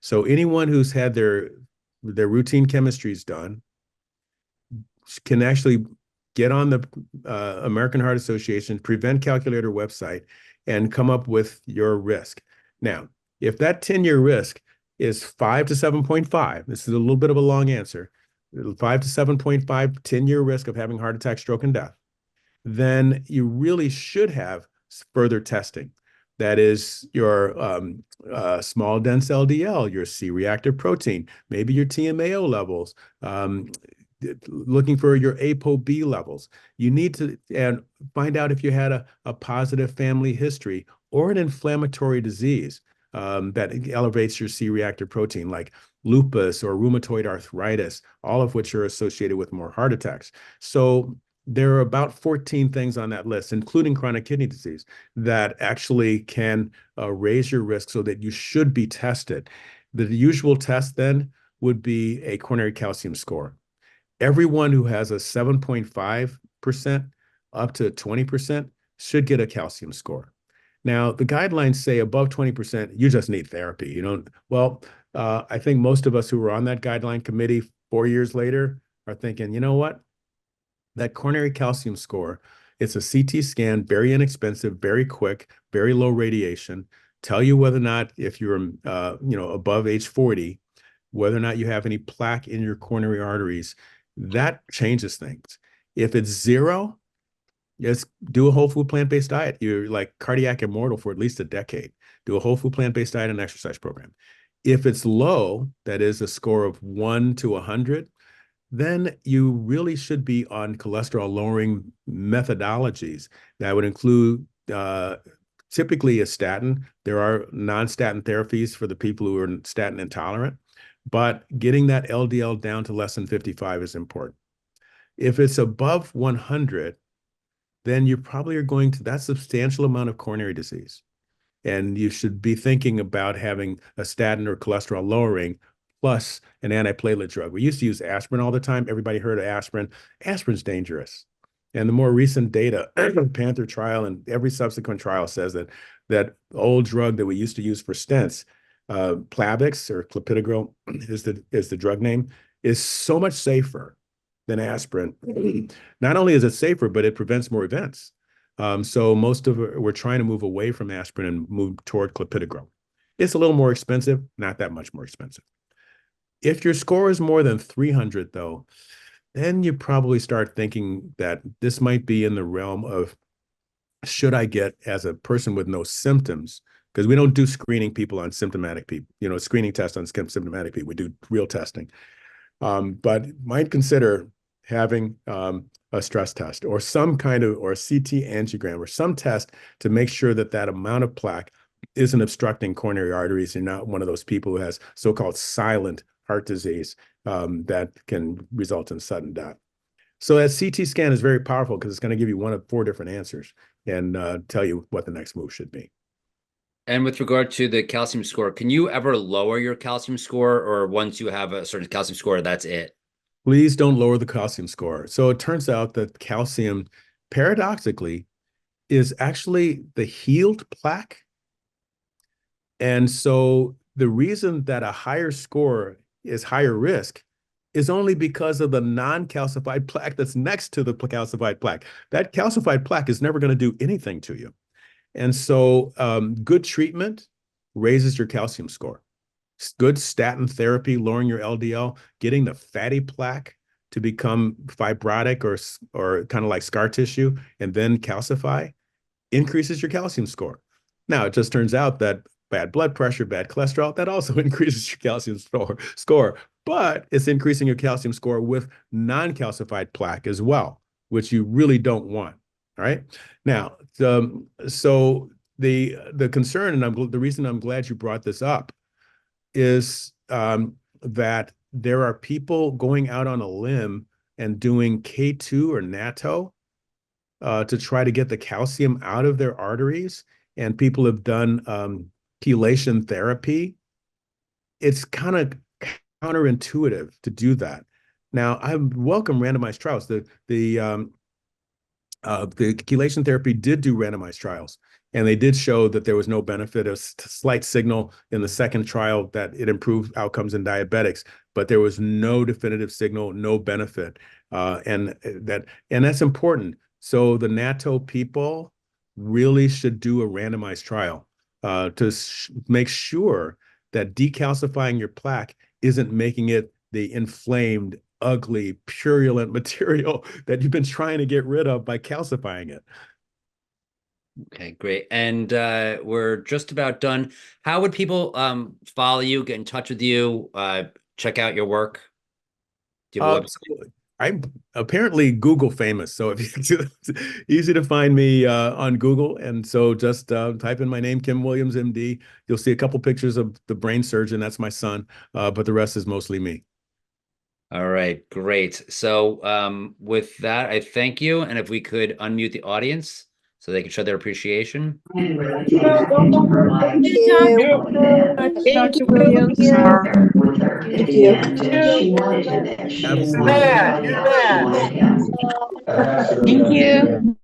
So anyone who's had their routine chemistries done can actually get on the American Heart Association Prevent Calculator website and come up with your risk. Now, if that 10-year risk is 5 to 7.5, this is a little bit of a long answer, 5 to 7.5 10-year risk of having heart attack, stroke, and death, then you really should have further testing. That is your small dense LDL, your C-reactive protein, maybe your TMAO levels, looking for your ApoB levels. You need to find out if you had a positive family history or an inflammatory disease that elevates your C-reactive protein, like lupus or rheumatoid arthritis, all of which are associated with more heart attacks. So there are about 14 things on that list, including chronic kidney disease, that actually can raise your risk so that you should be tested. The usual test then would be a coronary calcium score. Everyone who has a 7.5% up to 20% should get a calcium score. Now, the guidelines say above 20%, you just need therapy. You don't, well, I think most of us who were on that guideline committee 4 years later are thinking, you know what? That coronary calcium score, it's a CT scan, very inexpensive, very quick, very low radiation, tell you whether or not, if you're above age 40, whether or not you have any plaque in your coronary arteries. That changes things. If it's zero, just do a whole food plant-based diet. You're like cardiac immortal for at least a decade. Do a whole food plant-based diet and exercise program. If it's low, that is a score of 1 to 100, then you really should be on cholesterol lowering methodologies. That would include typically a statin. There are non-statin therapies for the people who are statin intolerant, but getting that LDL down to less than 55 is important. If it's above 100, then you probably are going to that substantial amount of coronary disease. And you should be thinking about having a statin or cholesterol lowering plus an antiplatelet drug. We used to use aspirin all the time. Everybody heard of aspirin. Aspirin's dangerous. And the more recent data, Panther trial and every subsequent trial says that old drug that we used to use for stents, Plavix or clopidogrel is the drug name, is so much safer than aspirin. Not only is it safer, but it prevents more events. So we're trying to move away from aspirin and move toward clopidogrel. It's a little more expensive, not that much more expensive. If your score is more than 300, though, then you probably start thinking that this might be in the realm of, should I get, as a person with no symptoms, because we don't do screening people on symptomatic people, screening tests on symptomatic people. We do real testing. But might consider having a stress test or some kind of, or a CT angiogram or some test to make sure that that amount of plaque isn't obstructing coronary arteries. You're not one of those people who has so-called silent heart disease that can result in sudden death. So that CT scan is very powerful because it's going to give you one of 4 different answers and tell you what the next move should be. And with regard to the calcium score, can you ever lower your calcium score, or once you have a certain calcium score, that's it? Please don't lower the calcium score. So it turns out that calcium, paradoxically, is actually the healed plaque. And so the reason that a higher score is higher risk is only because of the non-calcified plaque that's next to the calcified plaque. That calcified plaque is never going to do anything to you. And so good treatment raises your calcium score. Good statin therapy, lowering your LDL, getting the fatty plaque to become fibrotic or kind of like scar tissue and then calcify, increases your calcium score. Now, it just turns out that bad blood pressure, bad cholesterol, that also increases your calcium score, but it's increasing your calcium score with non-calcified plaque as well, which you really don't want. All right. Now, so the concern, and the reason I'm glad you brought this up is that there are people going out on a limb and doing K2 or natto to try to get the calcium out of their arteries. And people have done chelation therapy. It's kind of counterintuitive to do that. Now, I welcome randomized trials. The chelation therapy did do randomized trials, and they did show that there was no benefit, a slight signal in the second trial that it improved outcomes in diabetics, but there was no definitive signal, no benefit. And that's important. So the natto people, really should do a randomized trial to make sure that decalcifying your plaque isn't making it the inflamed, ugly, purulent material that you've been trying to get rid of by calcifying it. Okay, great. And we're just about done. How would people follow you, get in touch with you, check out your work? Do you have a website? I'm apparently Google famous, so if it's easy to find me on Google, and so just type in my name, Kim Williams, MD. You'll see a couple pictures of the brain surgeon. That's my son, but the rest is mostly me. All right, great. So with that, I thank you. And if we could unmute the audience so they can show their appreciation. Thank Thank you. Thank Dr. you. Williams. Thank you. Absolutely. Thank you.